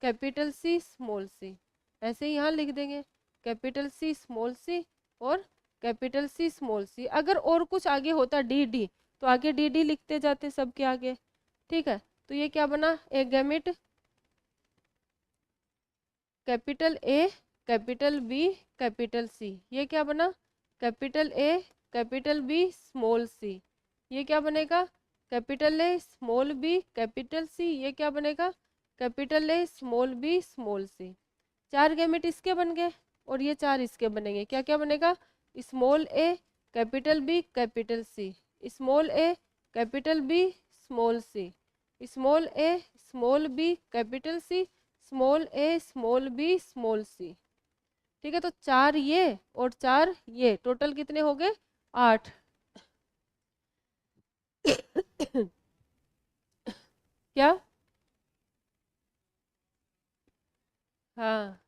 कैपिटल सी स्मॉल सी, ऐसे ही यहाँ लिख देंगे कैपिटल सी स्मॉल सी और कैपिटल सी स्मॉल सी। अगर और कुछ आगे होता डी डी तो आगे डी डी लिखते जाते सबके आगे, ठीक है। तो ये क्या बना एक gamete capital A capital B capital C, ये क्या बना capital A capital B small C, ये क्या बनेगा capital A small B capital C, ये क्या बनेगा capital A small B small C. 4 gamete इसके बन गए और ये 4 इसके बनेंगे, क्या क्या बनेगा small A capital B capital C, small A capital B small C, small A small B capital C, small A small B small C, ठीक है। तो 4 ये और 4 ये, टोटल कितने हो गए 8। क्या, हाँ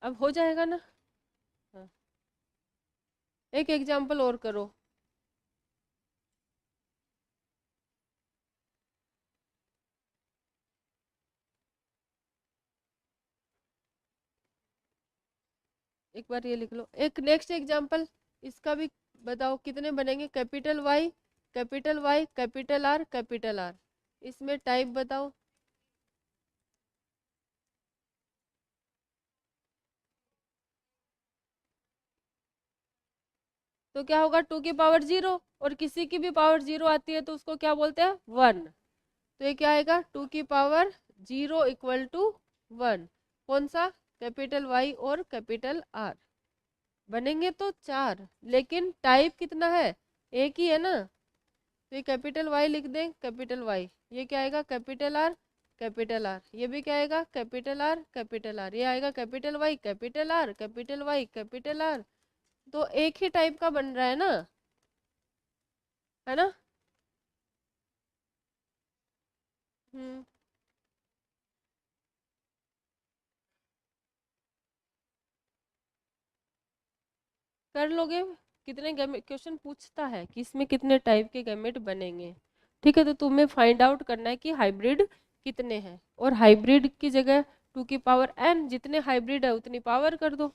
अब हो जाएगा ना, हाँ एक एग्जाम्पल और करो। एक बार ये लिख लो, एक नेक्स्ट एग्जाम्पल इसका भी बताओ कितने बनेंगे कैपिटल वाई कैपिटल आर, इसमें टाइप बताओ। तो क्या होगा 2 की पावर 0, और किसी की भी पावर 0 आती है तो उसको क्या बोलते हैं 1, तो ये क्या आएगा 2 की पावर 0 इक्वल टू 1, कौन सा कैपिटल वाई और कैपिटल आर बनेंगे तो 4, लेकिन टाइप कितना है एक ही है ना, तो ये कैपिटल वाई लिख दें कैपिटल वाई, ये क्या आएगा कैपिटल आर, ये भी क्या आएगा कैपिटल आर, ये आएगा capital Y capital Y capital R, तो एक ही टाइप का बन रहा है ना। हम्म, कर लोगे, कितने गैमेट क्वेश्चन पूछता है कि इसमें कितने टाइप के गैमेट बनेंगे, ठीक है। तो तुम्हें फाइंड आउट करना है कि हाइब्रिड कितने हैं, और हाइब्रिड की जगह 2n, जितने हाइब्रिड है उतनी पावर कर दो।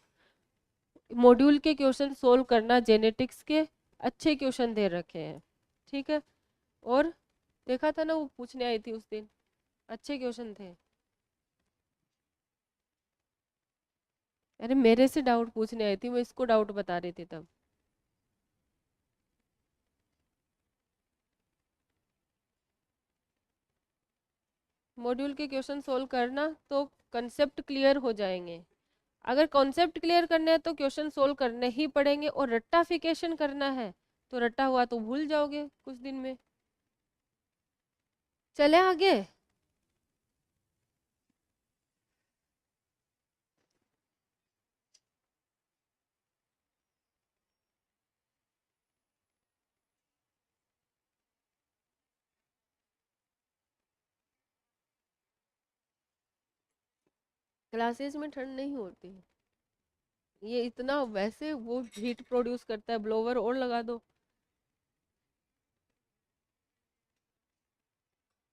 मॉड्यूल के क्वेश्चन सोल्व करना, जेनेटिक्स के अच्छे क्वेश्चन दे रखे हैं, ठीक है। और देखा था ना वो पूछने आई थी उस दिन, अच्छे क्वेश्चन थे। अरे मेरे से डाउट पूछने आई थी, मैं इसको डाउट बता रही थी तब। मॉड्यूल के क्वेश्चन सोल्व करना तो कंसेप्ट क्लियर हो जाएंगे। अगर कॉन्सेप्ट क्लियर करने हैं तो क्वेश्चन सोल्व करने ही पड़ेंगे, और रट्टाफिकेशन करना है तो रट्टा हुआ तो भूल जाओगे कुछ दिन में। चले आगे। क्लासेस में ठंड नहीं होती, ये इतना वैसे वो हीट प्रोड्यूस करता है, ब्लोवर और लगा दो।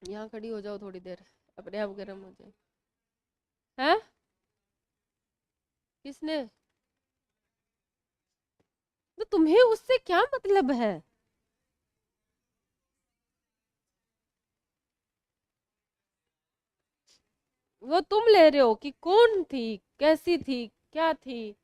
यहाँ खड़ी हो जाओ थोड़ी देर, अपने आप गर्म हो जाए। हैं? किसने? तो तुम्हें उससे क्या मतलब है? वो तुम ले रहे हो कि कौन थी, कैसी थी, क्या थी।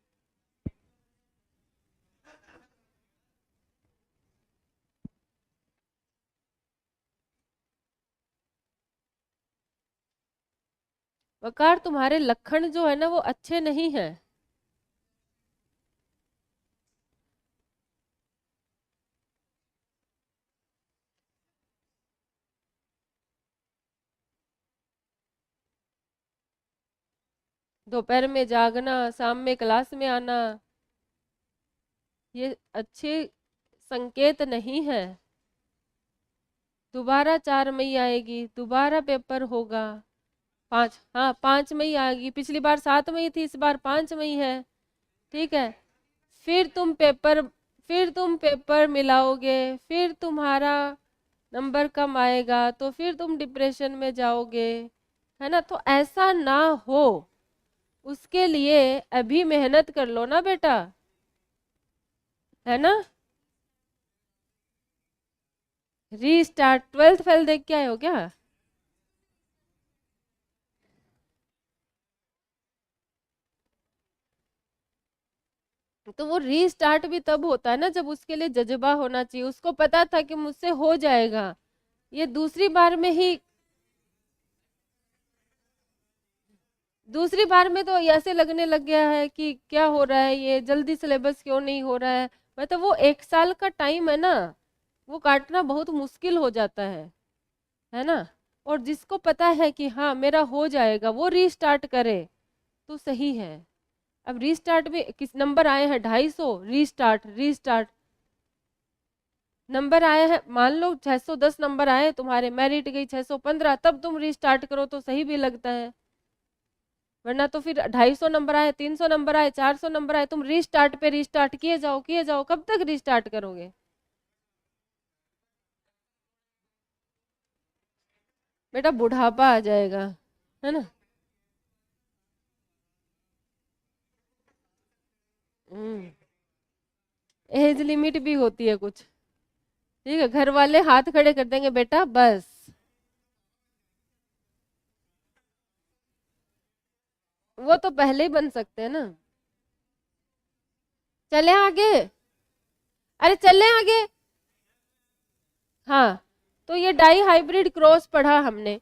वकार, तुम्हारे लक्षण जो है ना वो अच्छे नहीं है। दोपहर में जागना, शाम में क्लास में आना, ये अच्छे संकेत नहीं है। दोबारा 4 मई आएगी, दोबारा पेपर होगा। 5, हाँ 5 मई आएगी, पिछली बार 7 मई थी, इस बार 5 मई है, ठीक है। फिर तुम पेपर फिर तुम पेपर मिलाओगे, फिर तुम्हारा नंबर कम आएगा, तो फिर तुम डिप्रेशन में जाओगे, है ना। तो ऐसा ना हो, उसके लिए अभी मेहनत कर लो ना बेटा, है ना। रीस्टार्ट, 12th फेल देख के आए हो क्या? तो वो रीस्टार्ट भी तब होता है ना जब उसके लिए जज्बा होना चाहिए, उसको पता था कि मुझसे हो जाएगा। ये दूसरी बार में तो ऐसे लगने लग गया है कि क्या हो रहा है, ये जल्दी सिलेबस क्यों नहीं हो रहा है। मतलब वो 1 साल का टाइम है ना, वो काटना बहुत मुश्किल हो जाता है ना। और जिसको पता है कि हाँ मेरा हो जाएगा, वो रीस्टार्ट करे तो सही है। अब रीस्टार्ट में किस नंबर आए हैं, 250, रीस्टार्ट रीस्टार्ट। नंबर आए हैं, मान लो 610 नंबर आए तुम्हारे, मेरिट गई 615, तब तुम रीस्टार्ट करो तो सही भी लगता है। वरना तो फिर 250 नंबर आए, 300 नंबर आए, 400 नंबर आए, तुम रीस्टार्ट पे रीस्टार्ट किए जाओ, कब तक रीस्टार्ट करोगे? बेटा बुढ़ापा आ जाएगा, है ना। हम्म। एज लिमिट भी होती है कुछ, ठीक है, घर वाले हाथ खड़े कर देंगे बेटा बस। वो तो पहले ही बन सकते हैं ना। चले आगे, अरे चले आगे। हाँ, तो ये डाई हाइब्रिड क्रॉस पढ़ा हमने।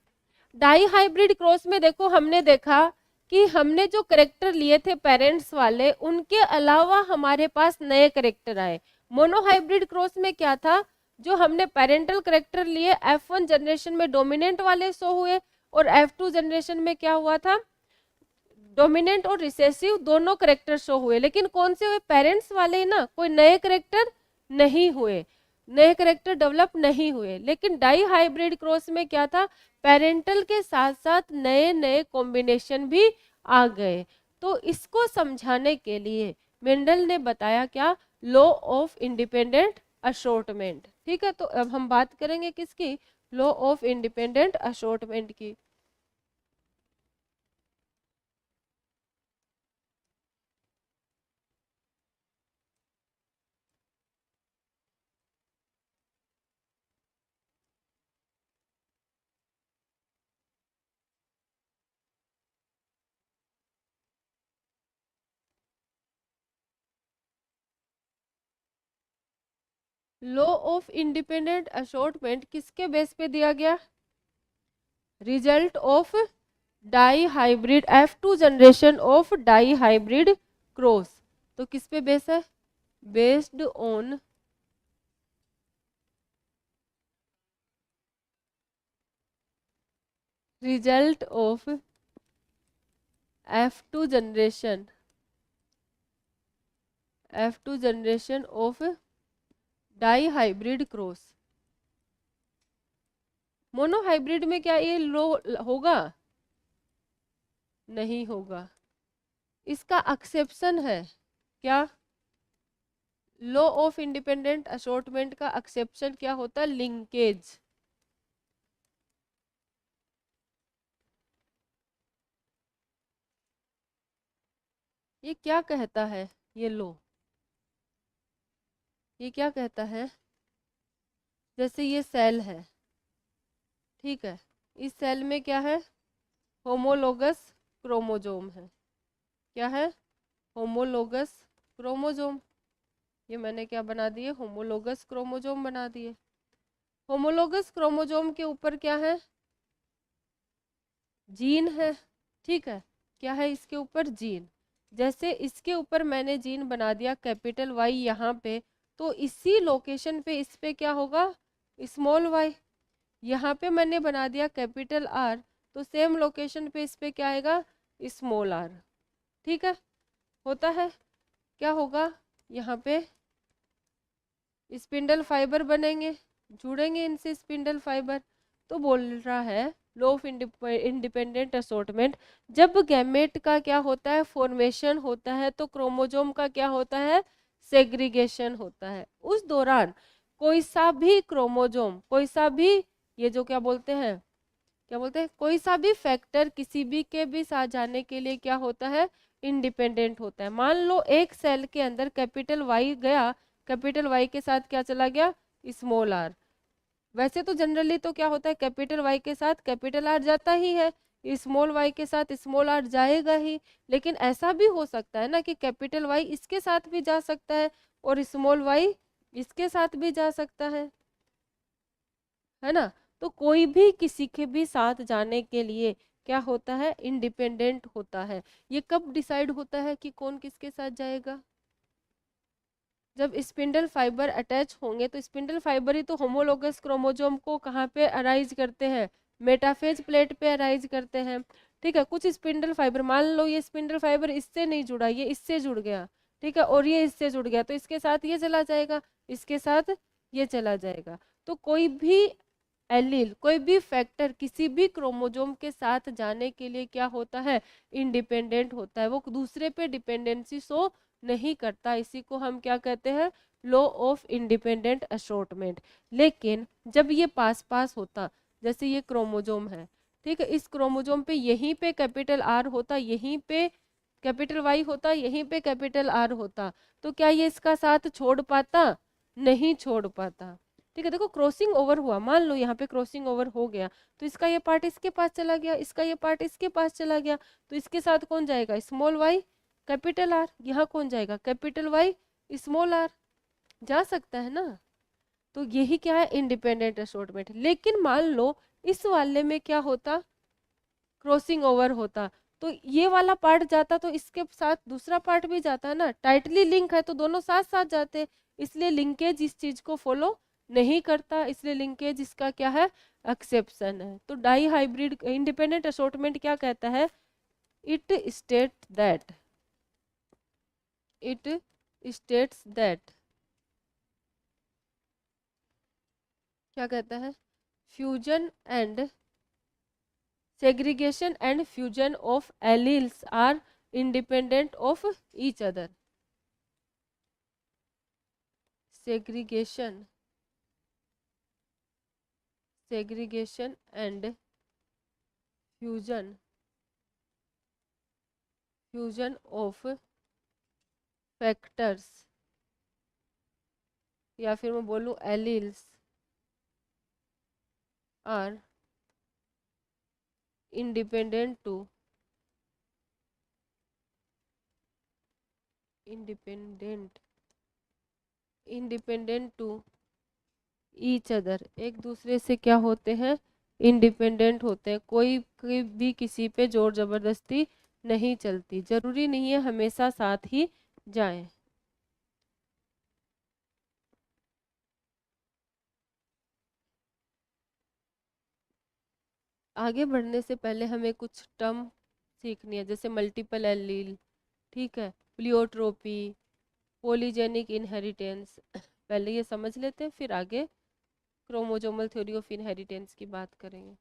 डाई हाइब्रिड क्रॉस में देखो, हमने देखा कि हमने जो करेक्टर लिए थे पेरेंट्स वाले, उनके अलावा हमारे पास नए करेक्टर आए। मोनो हाइब्रिड क्रॉस में क्या था, जो हमने पेरेंटल करेक्टर लिए, F1 जनरेशन में डोमिनेंट वाले शो हुए, और F2 जनरेशन में क्या हुआ था, डोमिनेंट और रिसेसिव दोनों करेक्टर शो हुए। लेकिन कौन से हुए, पेरेंट्स वाले ही ना, कोई नए करेक्टर नहीं हुए, नए करेक्टर डेवलप नहीं हुए। लेकिन डाई हाइब्रिड क्रॉस में क्या था, पेरेंटल के साथ साथ नए नए कॉम्बिनेशन भी आ गए। तो इसको समझाने के लिए मेंडल ने बताया क्या, लॉ ऑफ इंडिपेंडेंट अशॉर्टमेंट, ठीक है। तो अब हम बात करेंगे किसकी, लॉ ऑफ इंडिपेंडेंट अशॉर्टमेंट की। लॉ ऑफ इंडिपेंडेंट असॉर्टमेंट किसके बेस पे दिया गया? Result of dihybrid F2 generation of dihybrid cross. तो किस पे बेस है? Based on result of F2 generation of dihybrid cross. Monohybrid में क्या ये लो होगा? नहीं होगा। इसका एक्सेप्शन है क्या? लॉ ऑफ इंडिपेंडेंट असॉर्टमेंट का एक्सेप्शन क्या होता है? लिंकेज। ये क्या कहता है? ये लो ये क्या कहता है? जैसे ये सेल है, ठीक है, इस सेल में क्या है? होमोलोगस क्रोमोजोम है। क्या है? Homologous chromosome. ये मैंने क्या बना दिए? होमोलोगस क्रोमोजोम बना दिए। होमोलोगस क्रोमोजोम के ऊपर क्या है? जीन है, ठीक है। क्या है इसके ऊपर? जीन। जैसे इसके ऊपर मैंने जीन बना दिया कैपिटल वाई यहाँ पे, तो इसी लोकेशन पे इस पे क्या होगा? Small Y. यहाँ पे मैंने बना दिया कैपिटल आर, तो सेम लोकेशन पे इस पे क्या आएगा? Small R. ठीक है, होता है। क्या होगा? यहाँ पे स्पिंडल फाइबर बनेंगे, जुड़ेंगे इनसे स्पिंडल फाइबर। तो बोल रहा है लॉ ऑफ इंडिपेंडेंट असॉर्टमेंट, जब गैमेट का क्या होता है? फॉर्मेशन होता है, तो क्रोमोजोम का क्या होता है? सेग्रीगेशन होता है। उस दौरान कोई सा भी क्रोमोजोम, कोई सा भी, ये जो क्या बोलते हैं, क्या बोलते हैं, कोई सा भी फैक्टर किसी भी के भी साथ जाने के लिए क्या होता है? इंडिपेंडेंट होता है। मान लो एक सेल के अंदर कैपिटल वाई गया, कैपिटल वाई के साथ क्या चला गया? Small R. वैसे तो जनरली तो क्या होता है? कैपिटल वाई के साथ कैपिटल आर जाता ही है, स्मॉल वाई के साथ स्मॉल आर जाएगा ही। लेकिन ऐसा भी हो सकता है ना कि कैपिटल वाई इसके साथ भी जा सकता है और स्मॉल वाई इसके साथ भी जा सकता है ना। तो कोई भी किसी के भी साथ जाने के लिए क्या होता है? इंडिपेंडेंट होता है। ये कब डिसाइड होता है कि कौन किसके साथ जाएगा? जब स्पिंडल फाइबर अटैच होंगे, तो स्पिंडल फाइबर ही तो होमोलोगस क्रोमोजोम को कहाँ पे अराइज करते हैं? मेटाफेज प्लेट पे अराइज करते हैं। ठीक है, कुछ स्पिंडल फाइबर, मान लो ये स्पिंडल फाइबर इससे नहीं जुड़ा, ये इससे जुड़ गया, ठीक है, और ये इससे जुड़ गया, तो इसके साथ ये चला जाएगा, इसके साथ ये चला जाएगा। तो कोई भी एलील, कोई भी फैक्टर किसी भी क्रोमोजोम के साथ जाने के लिए क्या होता है? इंडिपेंडेंट होता है। वो दूसरे पे डिपेंडेंसी शो नहीं करता। इसी को हम क्या कहते हैं? Law of independent assortment. लेकिन जब ये पास पास होता, जैसे ये क्रोमोजोम है, ठीक है, इस क्रोमोजोम पे यहीं पे कैपिटल आर होता, यहीं पे कैपिटल वाई होता, यहीं पे कैपिटल आर होता, तो क्या ये इसका साथ छोड़ पाता? नहीं छोड़ पाता। ठीक है, देखो क्रॉसिंग ओवर हुआ, मान लो यहाँ पे क्रॉसिंग ओवर हो गया, तो इसका ये पार्ट इसके पास चला गया, इसका ये पार्ट इसके पास चला गया, तो इसके साथ कौन जाएगा? Small Y capital R. यहाँ कौन जाएगा? Capital Y small R. जा सकता है ना। तो यही क्या है? Independent assortment. लेकिन मान लो इस वाले में क्या होता? क्रॉसिंग ओवर होता, तो ये वाला पार्ट जाता तो इसके साथ दूसरा पार्ट भी जाता है ना, टाइटली लिंक है तो दोनों साथ साथ जाते। इसलिए लिंकेज इस चीज को फॉलो नहीं करता, इसलिए लिंकेज इसका क्या है? एक्सेप्शन है। तो डाई हाइब्रिड इंडिपेंडेंट असॉर्टमेंट क्या कहता है? It state that it states that क्या कहता है? Fusion and segregation and fusion of alleles are independent of each other. segregation and fusion of factors, या फिर मैं बोलूं alleles are independent independent to each other, एक दूसरे से क्या होते हैं, इंडिपेंडेंट होते हैं। कोई भी किसी पे जोर जबरदस्ती नहीं चलती, जरूरी नहीं है हमेशा साथ ही जाएं। आगे बढ़ने से पहले हमें कुछ टर्म सीखनी है, जैसे मल्टीपल एलील, ठीक है, प्लियोट्रोपी, पॉलीजेनिक इनहेरिटेंस। पहले ये समझ लेते हैं, फिर आगे क्रोमोजोमल थ्योरी ऑफ इनहेरिटेंस की बात करेंगे।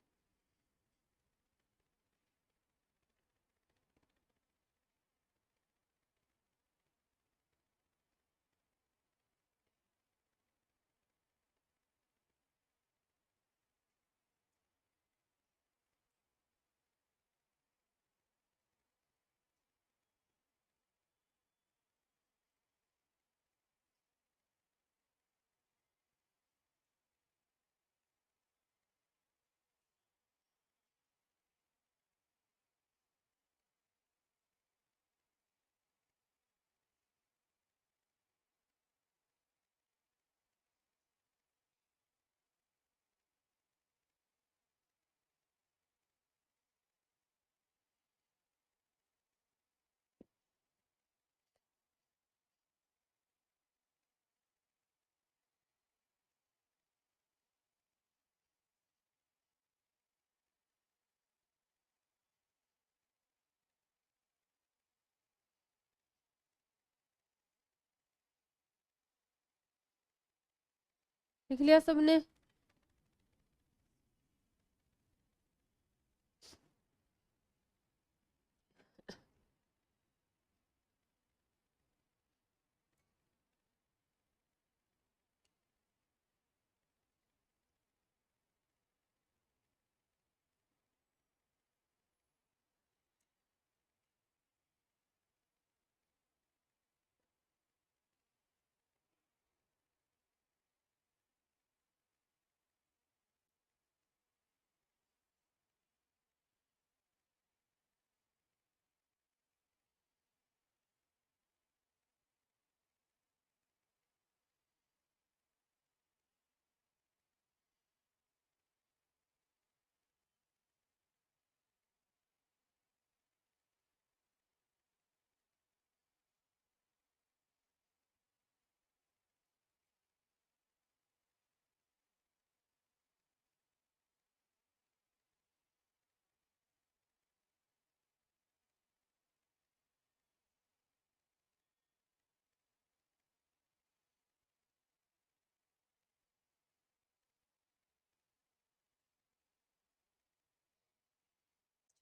लिख लिया सबने?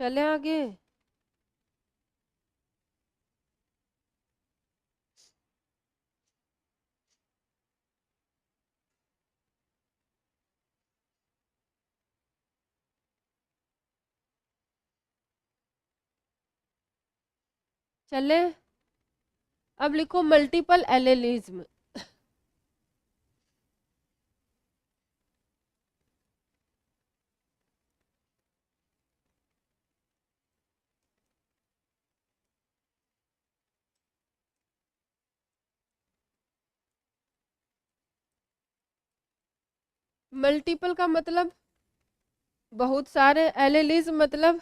चले आगे। चले, अब लिखो मल्टीपल एलेलिज्म। मल्टीपल का मतलब बहुत सारे, एलेलिज्म मतलब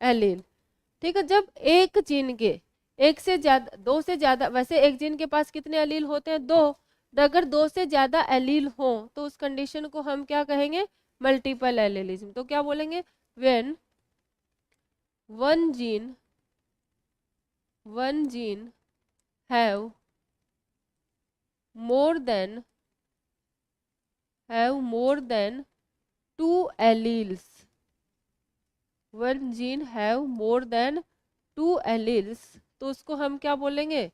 एलील, ठीक है। जब एक जीन के एक से ज्यादा, दो से ज्यादा, वैसे एक जीन के पास कितने एलील होते हैं, दो। अगर दो से ज्यादा एलील हो तो उस कंडीशन को हम क्या कहेंगे, मल्टीपल एलेलिज्म। तो क्या बोलेंगे, when one gene have more than two alleles, one gene have more than two alleles, तो उसको हम क्या बोलेंगे,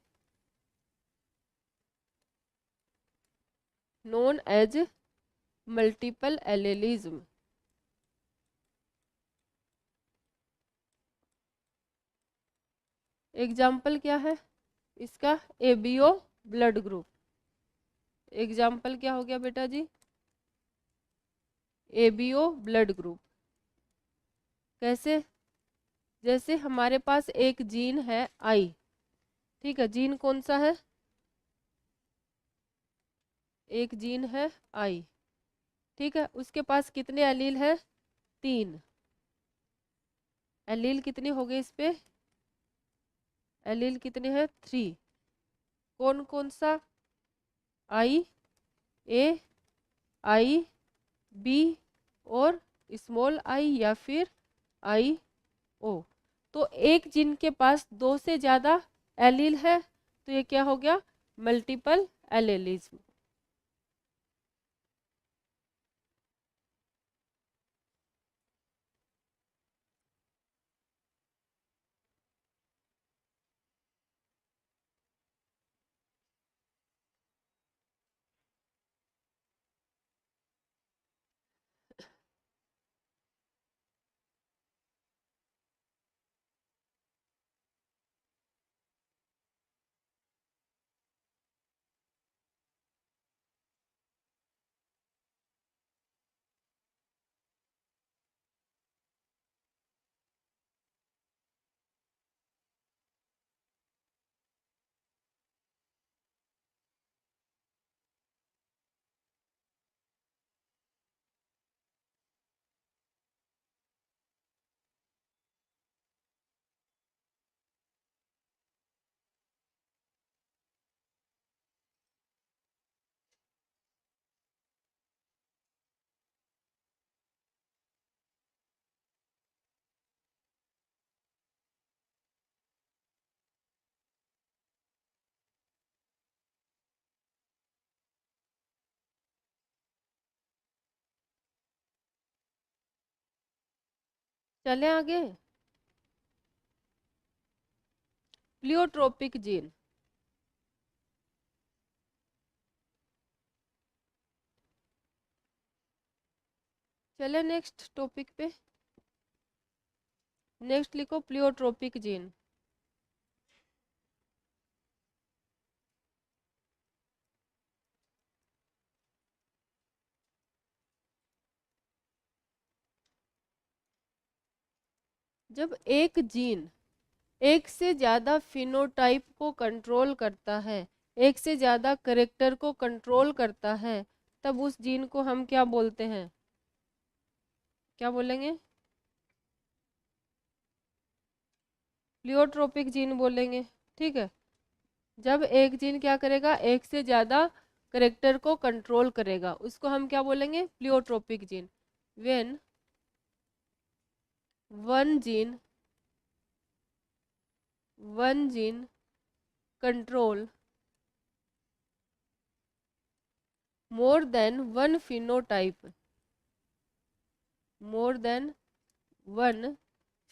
known as multiple allelism. Example क्या है इसका, एबीओ ब्लड ग्रुप। एग्जाम्पल क्या हो गया बेटा जी, एबीओ ब्लड ग्रुप। कैसे, जैसे हमारे पास एक जीन है आई, ठीक है, जीन कौन सा है, एक जीन है आई, ठीक है, उसके पास कितने एलील है? 3 एलील। कितने हो गए इस पे? एलील कितने हैं? 3। कौन कौन सा? आई ए, आई बी और स्मॉल आई या फिर आई ओ। तो एक जीन के पास 2 से ज़्यादा एलील है तो ये क्या हो गया? Multiple allelism. चले आगे। Pleiotropic gene. चले नेक्स्ट टॉपिक पे। नेक्स्ट लिखो प्लियोट्रोपिक जीन। जब एक जीन एक से ज़्यादा फिनोटाइप को कंट्रोल करता है, एक से ज़्यादा करेक्टर को कंट्रोल करता है, तब उस जीन को हम क्या बोलते हैं? क्या बोलेंगे? प्लियोट्रोपिक जीन बोलेंगे। ठीक है, जब एक जीन क्या करेगा? एक से ज़्यादा करेक्टर को कंट्रोल करेगा, उसको हम क्या बोलेंगे? Pleiotropic gene. When one gene control more than one phenotype, more than one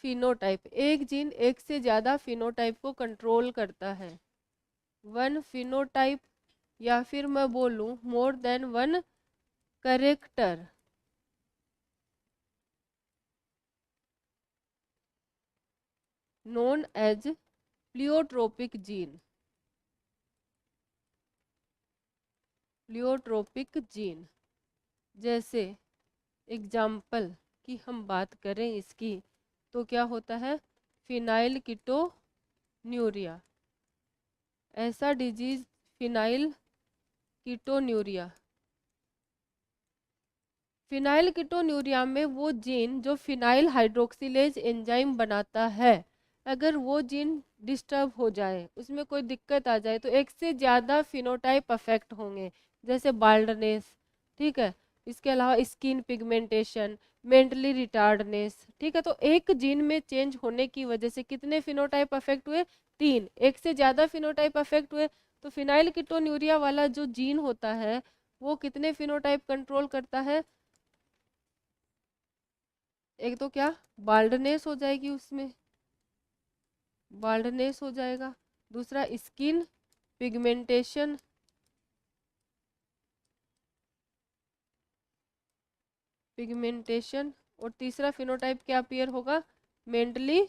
phenotype. एक जीन एक से ज़्यादा फिनोटाइप को कंट्रोल करता है। वन फिनोटाइप या फिर मैं बोलूँ more than one character known as pleiotropic gene. Pleiotropic gene जैसे एग्जाम्पल की हम बात करें इसकी तो क्या होता है? Phenylketonuria. ऐसा disease phenylketonuria. Phenylketonuria में वो जीन जो फिनाइल हाइड्रोक्सिलेज एंजाइम बनाता है, अगर वो जीन डिस्टर्ब हो जाए, उसमें कोई दिक्कत आ जाए, तो एक से ज़्यादा फिनोटाइप अफेक्ट होंगे, जैसे बाल्डनेस। ठीक है, इसके अलावा स्किन पिगमेंटेशन, मेंटली रिटार्डनेस। ठीक है, तो एक जीन में चेंज होने की वजह से कितने फिनोटाइप अफेक्ट हुए? 3। एक से ज़्यादा फिनोटाइप अफेक्ट हुए तो फिनाइल कीटोन्यूरिया वाला जो जीन होता है वो कितने फिनोटाइप कंट्रोल करता है? एक तो क्या बाल्डनेस हो जाएगी, उसमें बाल्डनेस हो जाएगा। दूसरा स्किन पिगमेंटेशन, पिगमेंटेशन। और तीसरा फिनोटाइप क्या अपीयर होगा? मेंटली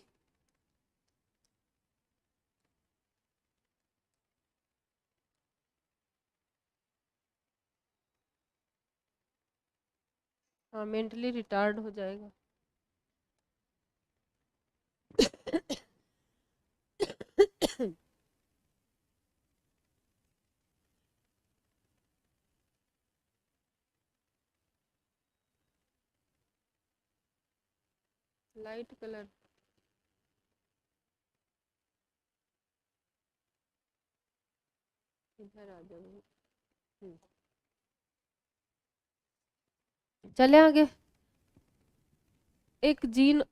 हाँ मेंटली रिटार्ड हो जाएगा। लाइट कलर, इधर आ जाओ। चले आगे। एक जीन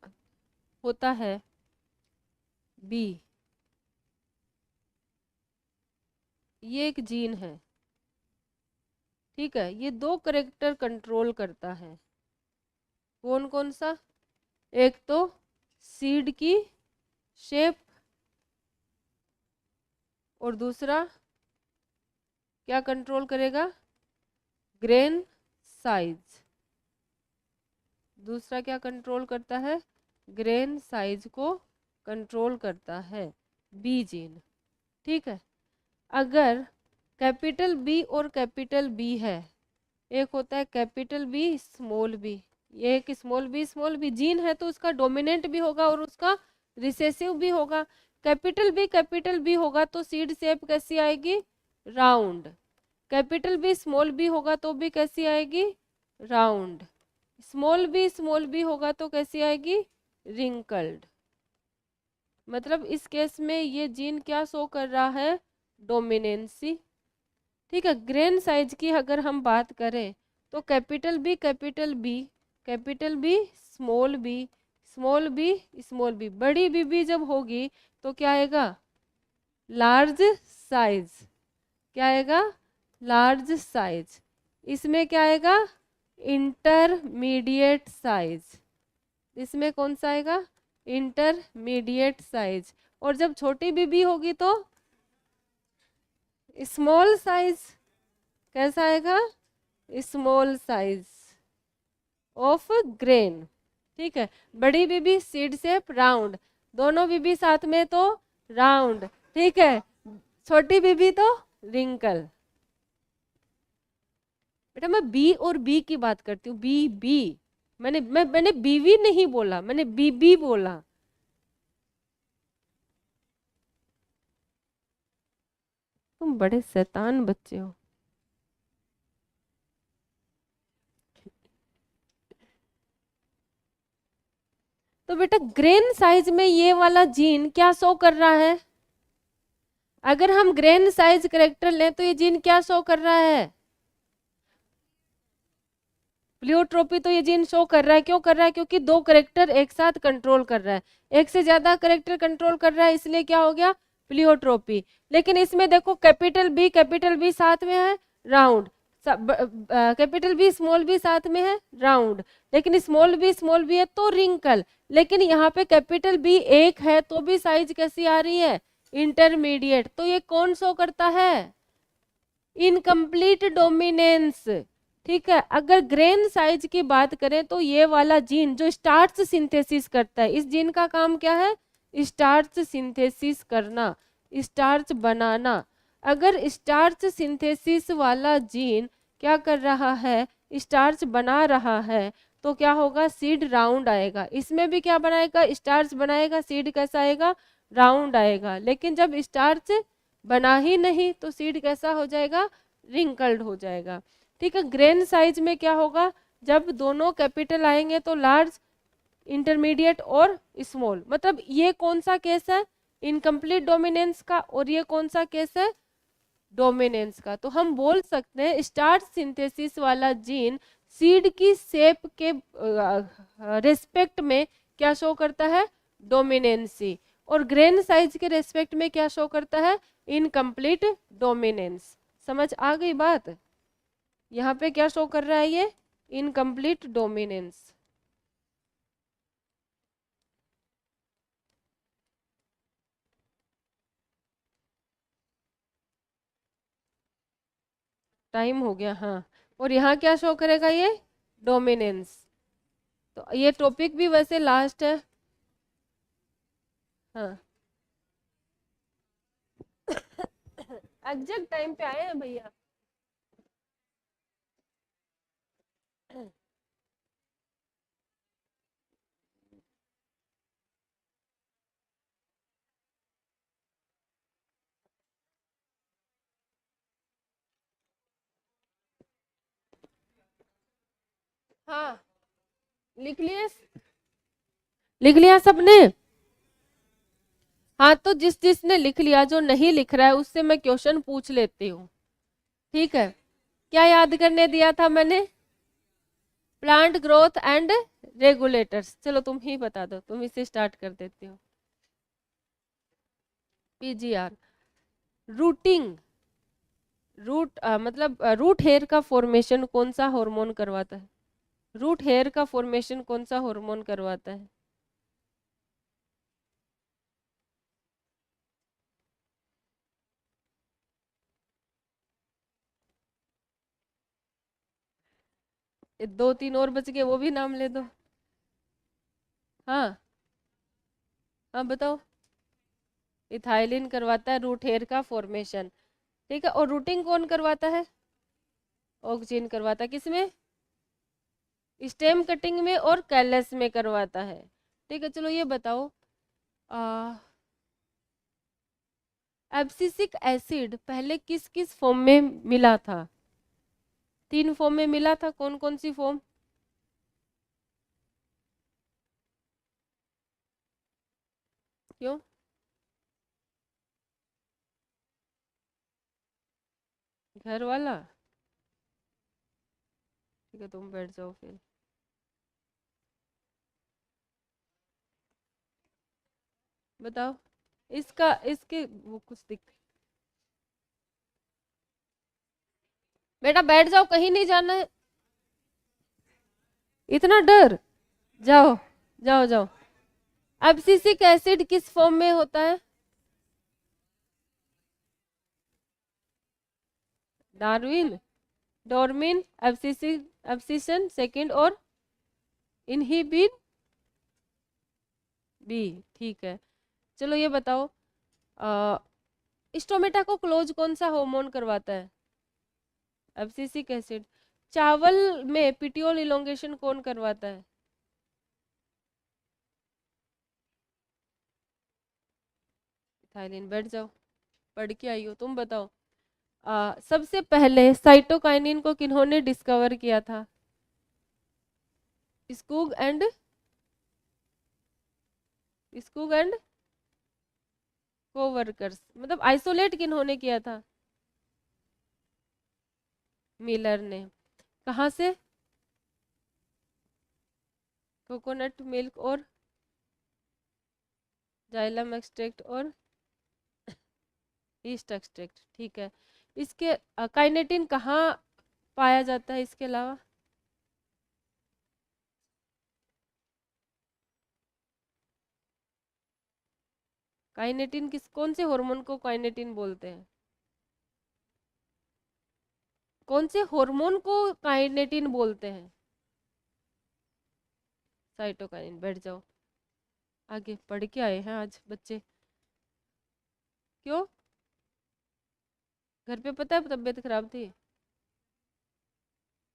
होता है बी, ये एक जीन है, ठीक है। ये दो करेक्टर कंट्रोल करता है। कौन कौन सा? एक तो सीड की शेप, और दूसरा क्या कंट्रोल करेगा? Grain size. दूसरा क्या कंट्रोल करता है? ग्रेन साइज को कंट्रोल करता है बी जीन, ठीक है। अगर कैपिटल बी और कैपिटल बी है, एक होता है कैपिटल बी स्मॉल बी, ये एक स्मॉल बी जीन है, तो उसका डोमिनेंट भी होगा और उसका रिसेसिव भी होगा। कैपिटल बी होगा तो सीड शेप कैसी आएगी? Round. Capital B small B होगा तो भी कैसी आएगी? राउंड। स्मॉल बी होगा तो कैसी आएगी? रिंकल्ड। मतलब इस केस में ये जीन क्या शो कर रहा है? डोमिनेंसी, ठीक है। ग्रेन साइज की अगर हम बात करें तो capital B small B small B, बड़ी बी जब होगी तो क्या आएगा? Large size. क्या आएगा? Large size. इसमें क्या आएगा? Intermediate size. इसमें कौन सा आएगा? Intermediate size. और जब छोटी बीबी होगी तो स्मॉल साइज। कैसा आएगा? स्मॉल साइज ऑफ ग्रेन, ठीक है। बड़ी बीबी सीड शेप राउंड, दोनों बीबी साथ में तो राउंड, ठीक है। छोटी बीबी तो रिंकल। बेटा मैं बी और बी की बात करती हूँ, बी बी, मैंने बीवी नहीं बोला, मैंने बीबी बोला। तुम बड़े शैतान बच्चे हो। तो बेटा ग्रेन साइज में ये वाला जीन क्या शो कर रहा है? अगर हम ग्रेन साइज करेक्टर लें तो ये जीन क्या शो कर रहा है? प्लियोट्रोपी। तो ये जीन शो कर रहा है, क्यों कर रहा है? क्योंकि दो करेक्टर एक साथ कंट्रोल कर रहा है, एक से ज्यादा करेक्टर कंट्रोल कर रहा है, इसलिए क्या हो गया? प्लियोट्रोपी। लेकिन इसमें देखो कैपिटल बी साथ में है राउंड, कैपिटल बी साथ में है राउंड, लेकिन स्मॉल बी है तो रिंकल। लेकिन यहाँ पे कैपिटल बी एक है तो भी साइज कैसी आ रही है? इंटरमीडिएट। तो ये कौन शो करता है? इनकम्प्लीट डोमिनेंस, ठीक है। अगर ग्रेन साइज की बात करें तो ये वाला जीन जो स्टार्च सिंथेसिस करता है, इस जीन का काम क्या है? स्टार्च सिंथेसिस करना, स्टार्च बनाना। अगर स्टार्च सिंथेसिस वाला जीन क्या कर रहा है? स्टार्च बना रहा है, तो क्या होगा? सीड राउंड आएगा। इसमें भी क्या बनाएगा? स्टार्च बनाएगा, सीड कैसा आएगा? राउंड आएगा। लेकिन जब स्टार्च बना ही नहीं तो सीड कैसा हो जाएगा? रिंकल्ड हो जाएगा, ठीक है। ग्रेन साइज में क्या होगा? जब दोनों कैपिटल आएंगे तो लार्ज, इंटरमीडिएट और स्मॉल। मतलब ये कौन सा केस है? इनकम्प्लीट डोमिनेंस का। और ये कौन सा केस है? डोमिनेंस का। तो हम बोल सकते हैं स्टार्च सिंथेसिस वाला जीन सीड की शेप के रेस्पेक्ट में क्या शो करता है? डोमिनेंसी। और ग्रेन साइज के रेस्पेक्ट में क्या शो करता है? Incomplete dominance. समझ आ गई बात? यहाँ पे क्या शो कर रहा है? ये इनकम्प्लीट डोमिनेंस। टाइम हो गया, हाँ। और यहाँ क्या शो करेगा? ये डोमिनेंस। तो ये टॉपिक भी वैसे लास्ट है, हाँ। एग्जैक्ट टाइम पे आए हैं भैया। हाँ लिख लिए, लिख लिया सबने? हाँ, तो जिसने लिख लिया, जो नहीं लिख रहा है उससे मैं क्वेश्चन पूछ लेती हूँ, ठीक है? क्या याद करने दिया था मैंने? Plant growth and regulators. चलो तुम ही बता दो, तुम इसे स्टार्ट कर देती हो। पीजीआर, रूटिंग, मतलब रूट हेयर का फॉर्मेशन कौन सा हार्मोन करवाता है? रूट हेयर का फॉर्मेशन कौन सा हार्मोन करवाता है? ये दो तीन और बच गए, वो भी नाम ले दो। हाँ हाँ बताओ। इथाइलिन करवाता है रूट हेयर का फॉर्मेशन, ठीक है। और रूटिंग कौन करवाता है? ऑक्सिन करवाता है, किसमें? स्टेम कटिंग में और कैलस में करवाता है, ठीक है। चलो ये बताओ, एब्सिसिक एसिड पहले किस किस फॉर्म में मिला था? 3 फॉर्म में मिला था, कौन कौन सी फॉर्म? क्यों? घर वाला? ठीक है, तुम बैठ जाओ फिर। बताओ इसका, इसके वो कुछ दिख। बेटा बैठ जाओ, कहीं नहीं जाना है। इतना डर? जाओ जाओ जाओ। एब्सिसिक एसिड किस फॉर्म में होता है? डार्विन, डॉर्मिन, एब्सिसिक, एब्सिशन सेकंड, और इनहिबिन बी, ठीक है। चलो ये बताओ, स्टोमेटा को क्लोज कौन सा हार्मोन करवाता है? Abscisic acid. चावल में पिटियोल इलोंगेशन कौन करवाता है? थाइलिन। बैठ जाओ, पढ़ के आई हो तुम, बताओ। सबसे पहले साइटोकाइनिन को किन्होंने डिस्कवर किया था? Skoog and, Skoog and coworkers, मतलब आइसोलेट किन्होंने किया था? मिलर ने। कहाँ से? कोकोनट मिल्क और जाइलम एक्सट्रैक्ट और ईस्ट एक्सट्रैक्ट, ठीक है। इसके काइनेटिन कहाँ पाया जाता है इसके अलावा? काइनेटिन किस, कौन से हार्मोन को काइनेटिन बोलते हैं? कौन से हार्मोन को काइनेटिन बोलते हैं? साइटोकाइनिन। बैठ जाओ, आगे पढ़ के आए हैं आज बच्चे। क्यों? घर पे पता है तबीयत खराब थी?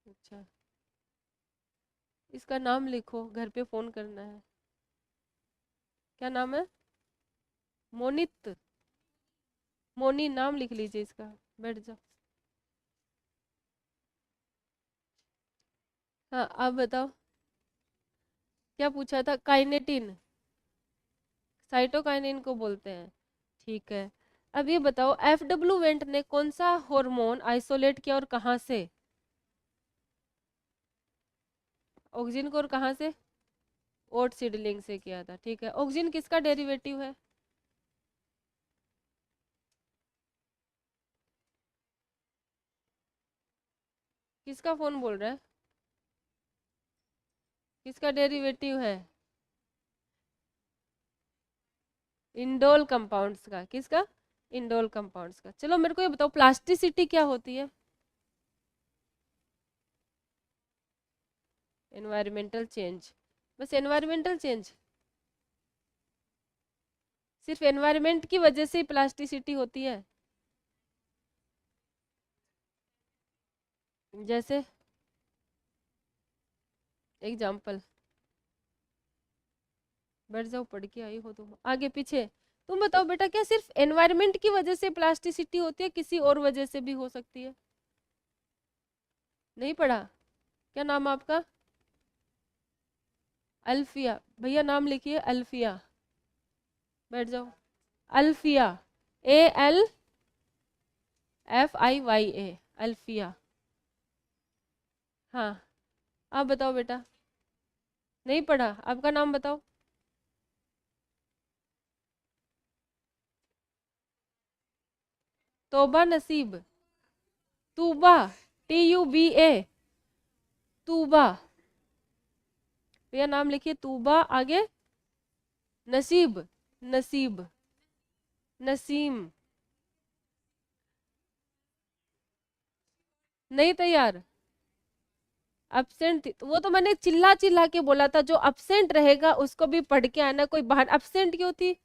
अच्छा, इसका नाम लिखो, घर पे फोन करना है। क्या नाम है? मोनित, मोनी नाम लिख लीजिए इसका। बैठ जाओ। हाँ आप बताओ, क्या पूछा था? काइनेटिन साइटोकाइनिन को बोलते हैं, ठीक है। अब ये बताओ, एफडब्ल्यू वेंट ने कौन सा हार्मोन आइसोलेट किया और कहाँ से? ऑक्सिन को, और कहाँ से? ओट सीडलिंग से किया था, ठीक है। ऑक्सिन किसका डेरिवेटिव है? किसका फोन बोल रहा है? किसका डेरिवेटिव है? इंडोल कंपाउंड्स का। किसका? इंडोल कंपाउंड्स का। चलो मेरे को ये बताओ, प्लास्टिसिटी क्या होती है? Environmental change. बस एनवायरमेंटल चेंज? सिर्फ एनवायरमेंट की वजह से प्लास्टिसिटी होती है? जैसे एग्जाम्पल? बैठ जाओ, पढ़ के आई हो तुम, आगे पीछे। तुम बताओ बेटा, क्या सिर्फ एनवायरमेंट की वजह से प्लास्टिसिटी होती है, किसी और वजह से भी हो सकती है? नहीं पढ़ा? क्या नाम है आपका? अल्फिया, भैया नाम लिखिए अल्फिया, बैठ जाओ। अल्फिया, ALFIYA, अल्फिया। हाँ, आप बताओ बेटा, नहीं पढ़ा, आपका नाम बताओ। तोबा नसीब, तूबा, TUBA, तूबा, भैया नाम लिखिए तूबा, आगे नसीब, नसीब, नसीम, नहीं तैयार, अब्सेंट थी, तो वो तो मैंने चिल्ला चिल्ला के बोला था, जो अब्सेंट रहेगा उसको भी पढ़ के आना, कोई बाहर अब्सेंट क्यों थी?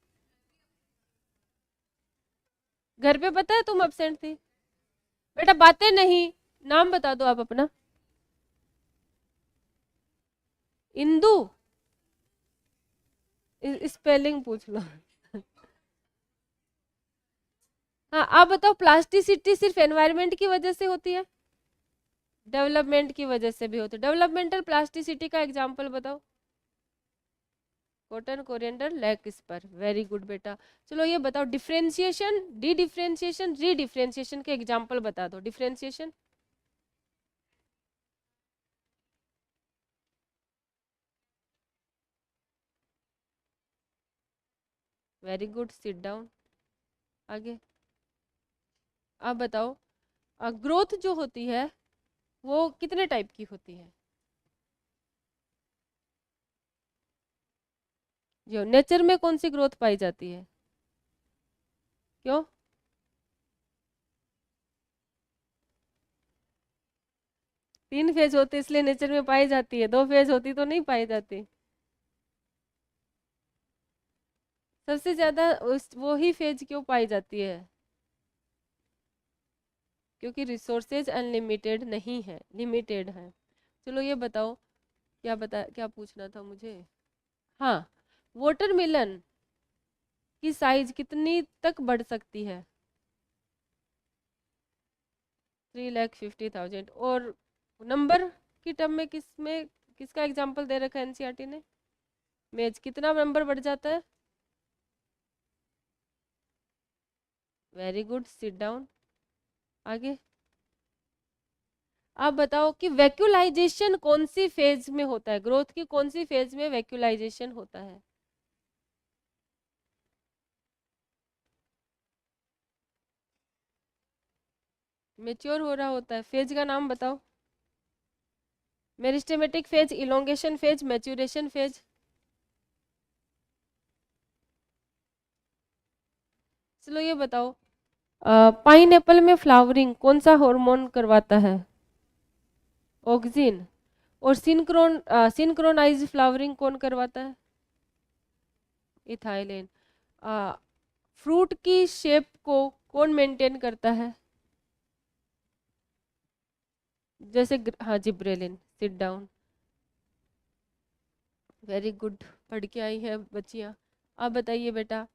घर पे पता है तुम अब्सेंट थी? बेटा बातें नहीं, नाम बता दो आप अपना। इंदु, स्पेलिंग पूछ लो। हाँ आप बताओ, प्लास्टिसिटी सिर्फ एनवायरनमेंट की वजह से होती है? डेवलपमेंट की वजह से भी होती है। डेवलपमेंटल प्लास्टिसिटी का एग्जांपल बताओ। कॉटन, कोरिएंडर, लैक्स पर, वेरी गुड बेटा। चलो ये बताओ, डिफरेंशिएशन, डी डिफरेंशिएशन, री डिफरेंशिएशन के एग्जांपल बता दो। Differentiation, very good, sit down, आगे। आप बताओ, ग्रोथ जो होती है वो कितने टाइप की होती है? जो नेचर में कौन सी ग्रोथ पाई जाती है? क्यों? तीन फेज होते इसलिए नेचर में पाई जाती है, दो फेज होती तो नहीं पाई जाती। सबसे ज्यादा उस वो ही फेज क्यों पाई जाती है? क्योंकि रिसोर्सेज अनलिमिटेड नहीं है, लिमिटेड है। चलो ये बताओ, क्या पूछना था मुझे? हाँ, वाटरमेलन की साइज कितनी तक बढ़ सकती है? 3,50,000। और नंबर की टर्म में किसका एग्जाम्पल दे रखा है एनसीईआरटी ने? मेज, कितना नंबर बढ़ जाता है? वेरी गुड, सिट डाउन, आगे। आप बताओ कि वैक्यूलाइजेशन कौन सी फेज में होता है, ग्रोथ की कौन सी फेज में वैक्यूलाइजेशन होता है? मेच्योर हो रहा होता है, फेज का नाम बताओ। Meristematic phase, elongation phase, maturation phase. चलो ये बताओ, पाइन एप्पल में फ्लावरिंग कौन सा हार्मोन करवाता है? ऑक्सिन। और सिंक्रोनाइज फ्लावरिंग कौन करवाता है? इथाइलिन। फ्रूट की शेप को कौन मेंटेन करता है? जैसे हाँ, gibberellin, sit down, very good, पढ़ के आई है बच्चियाँ। आप बताइए बेटा,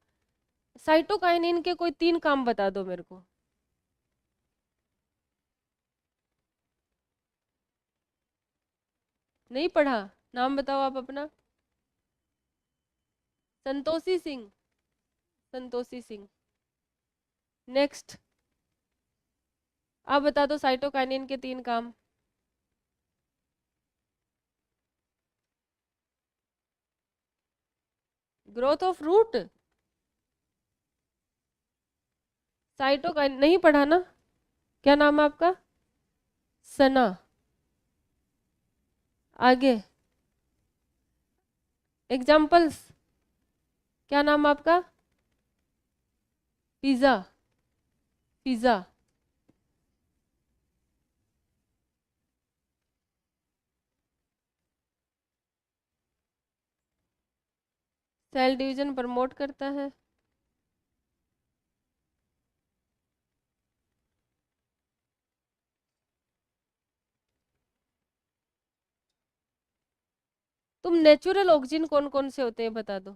साइटोकाइनिन के कोई तीन काम बता दो मेरे को। नहीं पढ़ा, नाम बताओ आप अपना। संतोषी सिंह, संतोषी सिंह। नेक्स्ट, आप बता दो साइटोकाइनिन के तीन काम। ग्रोथ ऑफ रूट, साइटोकाइन नहीं पढ़ा ना? क्या नाम है आपका? सना, आगे। एग्जाम्पल्स, क्या नाम है आपका? Pizza, pizza, cell division promote करता है। तुम नेचुरल ऑक्सीजन कौन कौन से होते हैं बता दो।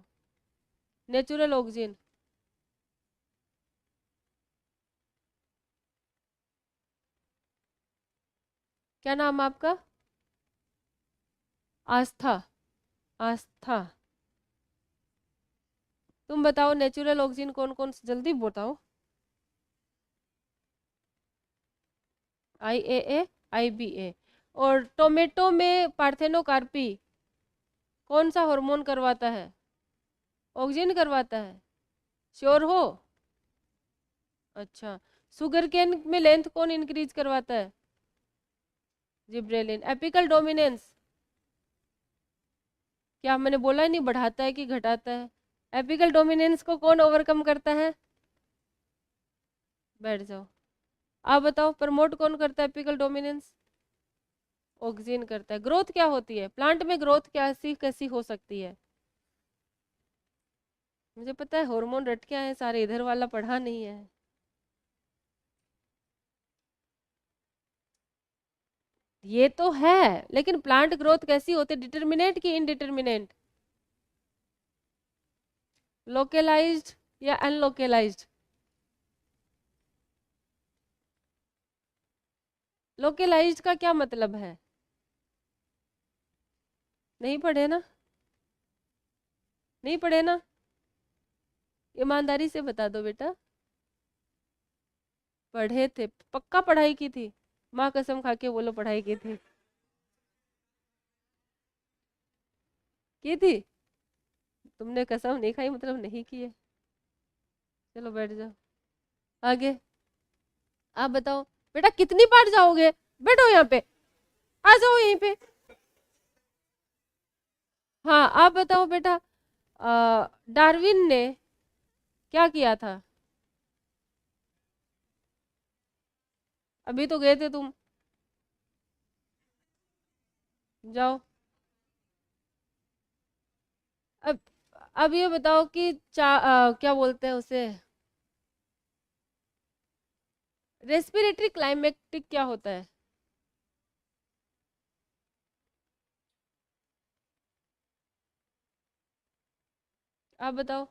नेचुरल ऑक्सीजन, क्या नाम है आपका? आस्था, आस्था। तुम बताओ नेचुरल ऑक्सीजन कौन कौन, जल्दी बताओ। IAA, IBA। और टोमेटो में पार्थेनोकार्पी कौन सा हार्मोन करवाता है? ऑक्सीजन करवाता है, श्योर हो? अच्छा। शुगर केन में लेंथ कौन इंक्रीज करवाता है? जिब्रेलिन। एपिकल डोमिनेंस क्या मैंने बोला ही नहीं, बढ़ाता है कि घटाता है? एपिकल डोमिनेंस को कौन ओवरकम करता है? बैठ जाओ। आप बताओ प्रमोट कौन करता है एपिकल डोमिनेंस? ऑक्सीजन करता है। ग्रोथ क्या होती है प्लांट में? ग्रोथ कैसी कैसी हो सकती है? मुझे पता है हार्मोन रट के आए हैं सारे, इधर वाला पढ़ा नहीं है। ये तो है, लेकिन प्लांट ग्रोथ कैसी होती है? डिटर्मिनेट की इनडिटर्मिनेट? लोकेलाइज्ड या अनलोकेलाइज्ड? लोकेलाइज्ड का क्या मतलब है? नहीं पढ़े ना? नहीं पढ़े ना? ईमानदारी से बता दो बेटा। पढ़े थे, पक्का पढ़ाई की थी? माँ कसम खा के बोलो पढ़ाई की थी। की थी? तुमने कसम नहीं खाई मतलब नहीं की है। चलो बैठ जाओ। आगे आप बताओ। बेटा कितनी बार जाओगे? बैठो यहाँ पे, आ जाओ यहीं पे। हाँ आप बताओ बेटा, डार्विन ने क्या किया था? अभी तो गए थे तुम। जाओ। अब अब ये बताओ कि क्या बोलते हैं उसे, रेस्पिरेटरी क्लाइमेक्टिक क्या होता है? आप बताओ।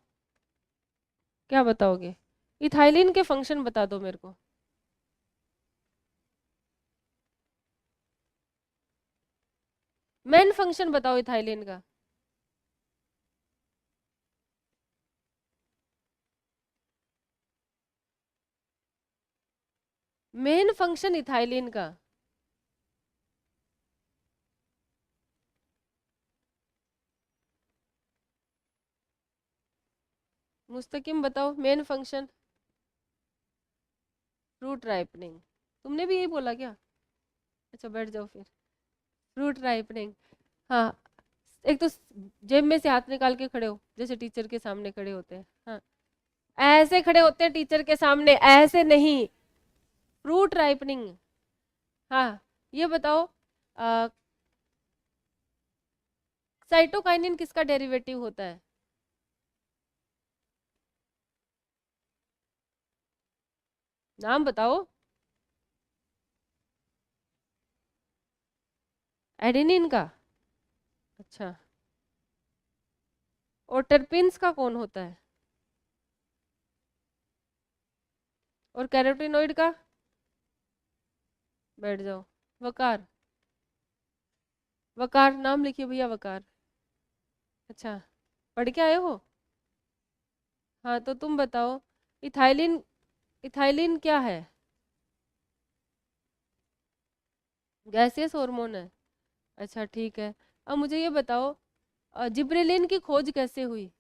क्या बताओगे? इथाइलिन के फंक्शन बता दो मेरे को। मेन फंक्शन बताओ इथाइलिन का। मेन फंक्शन इथाइलिन का। मुस्तकिम बताओ मेन फंक्शन। Fruit ripening. तुमने भी यही बोला क्या? अच्छा बैठ जाओ फिर। Fruit ripening. हाँ। एक तो जेब में से हाथ निकाल के खड़े हो, जैसे टीचर के सामने खड़े होते हैं। हाँ, ऐसे खड़े होते हैं टीचर के सामने, ऐसे नहीं। Fruit ripening. हाँ। ये बताओ, साइटोकाइनिन किसका डेरिवेटिव होता है? नाम बताओ। एडेनिन का। अच्छा। और टर्पिन्स का कौन होता है? और कैरोटीनॉइड का? बैठ जाओ। वकार। वकार नाम लिखिए भैया, वकार। अच्छा, पढ़ के आए हो? हाँ तो तुम बताओ, इथाइलिन, इथाइलिन क्या है? गैसियस हार्मोन है। अच्छा ठीक है। अब मुझे ये बताओ, जिब्रेलिन की खोज कैसे हुई?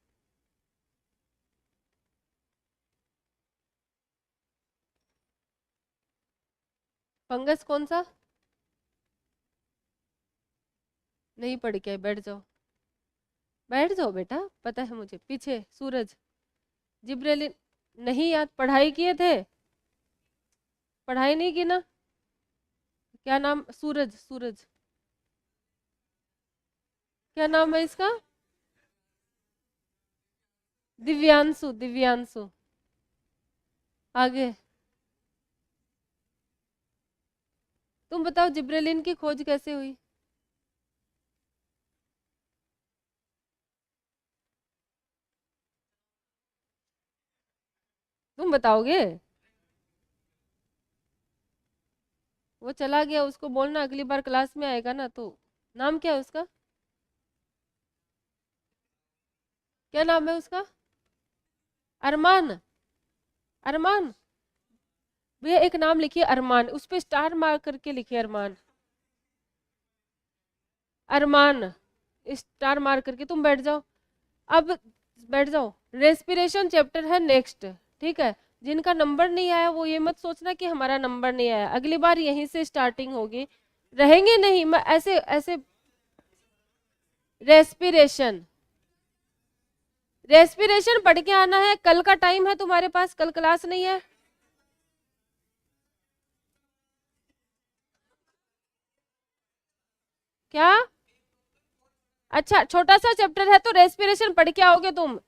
फंगस कौन सा? नहीं पढ़ के आए, बैठ जाओ। बैठ जाओ बेटा, पता है मुझे, पीछे सूरज। जिब्रेलिन नहीं याद, पढ़ाई किए थे? पढ़ाई नहीं की ना? क्या नाम? सूरज, सूरज। क्या नाम है इसका? दिव्यांशु, दिव्यांशु। आगे तुम बताओ जिब्रेलिन की खोज कैसे हुई? तुम बताओगे? वो चला गया, उसको बोलना अगली बार क्लास में आएगा ना तो। नाम क्या है उसका? क्या नाम है उसका? अरमान। अरमान भैया एक नाम लिखिए अरमान, उस पे स्टार मार करके लिखिए अरमान। अरमान स्टार मार करके तुम बैठ जाओ। अब बैठ जाओ। रेस्पिरेशन चैप्टर है नेक्स्ट, ठीक है। जिनका नंबर नहीं आया वो ये मत सोचना कि हमारा नंबर नहीं आया, अगली बार यहीं से स्टार्टिंग होगी, रहेंगे नहीं। मैं ऐसे ऐसे रेस्पिरेशन, रेस्पिरेशन पढ़ के आना है। कल का टाइम है तुम्हारे पास, कल क्लास नहीं है। क्या? अच्छा छोटा सा चैप्टर है तो रेस्पिरेशन पढ़ के आओगे तुम,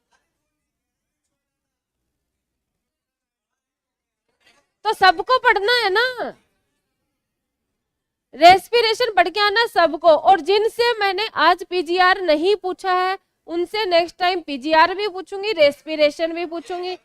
तो सबको पढ़ना है ना। रेस्पिरेशन पढ़ के आना सबको, और जिनसे मैंने आज पीजीआर नहीं पूछा है उनसे नेक्स्ट टाइम पीजीआर भी पूछूंगी, रेस्पिरेशन भी पूछूंगी।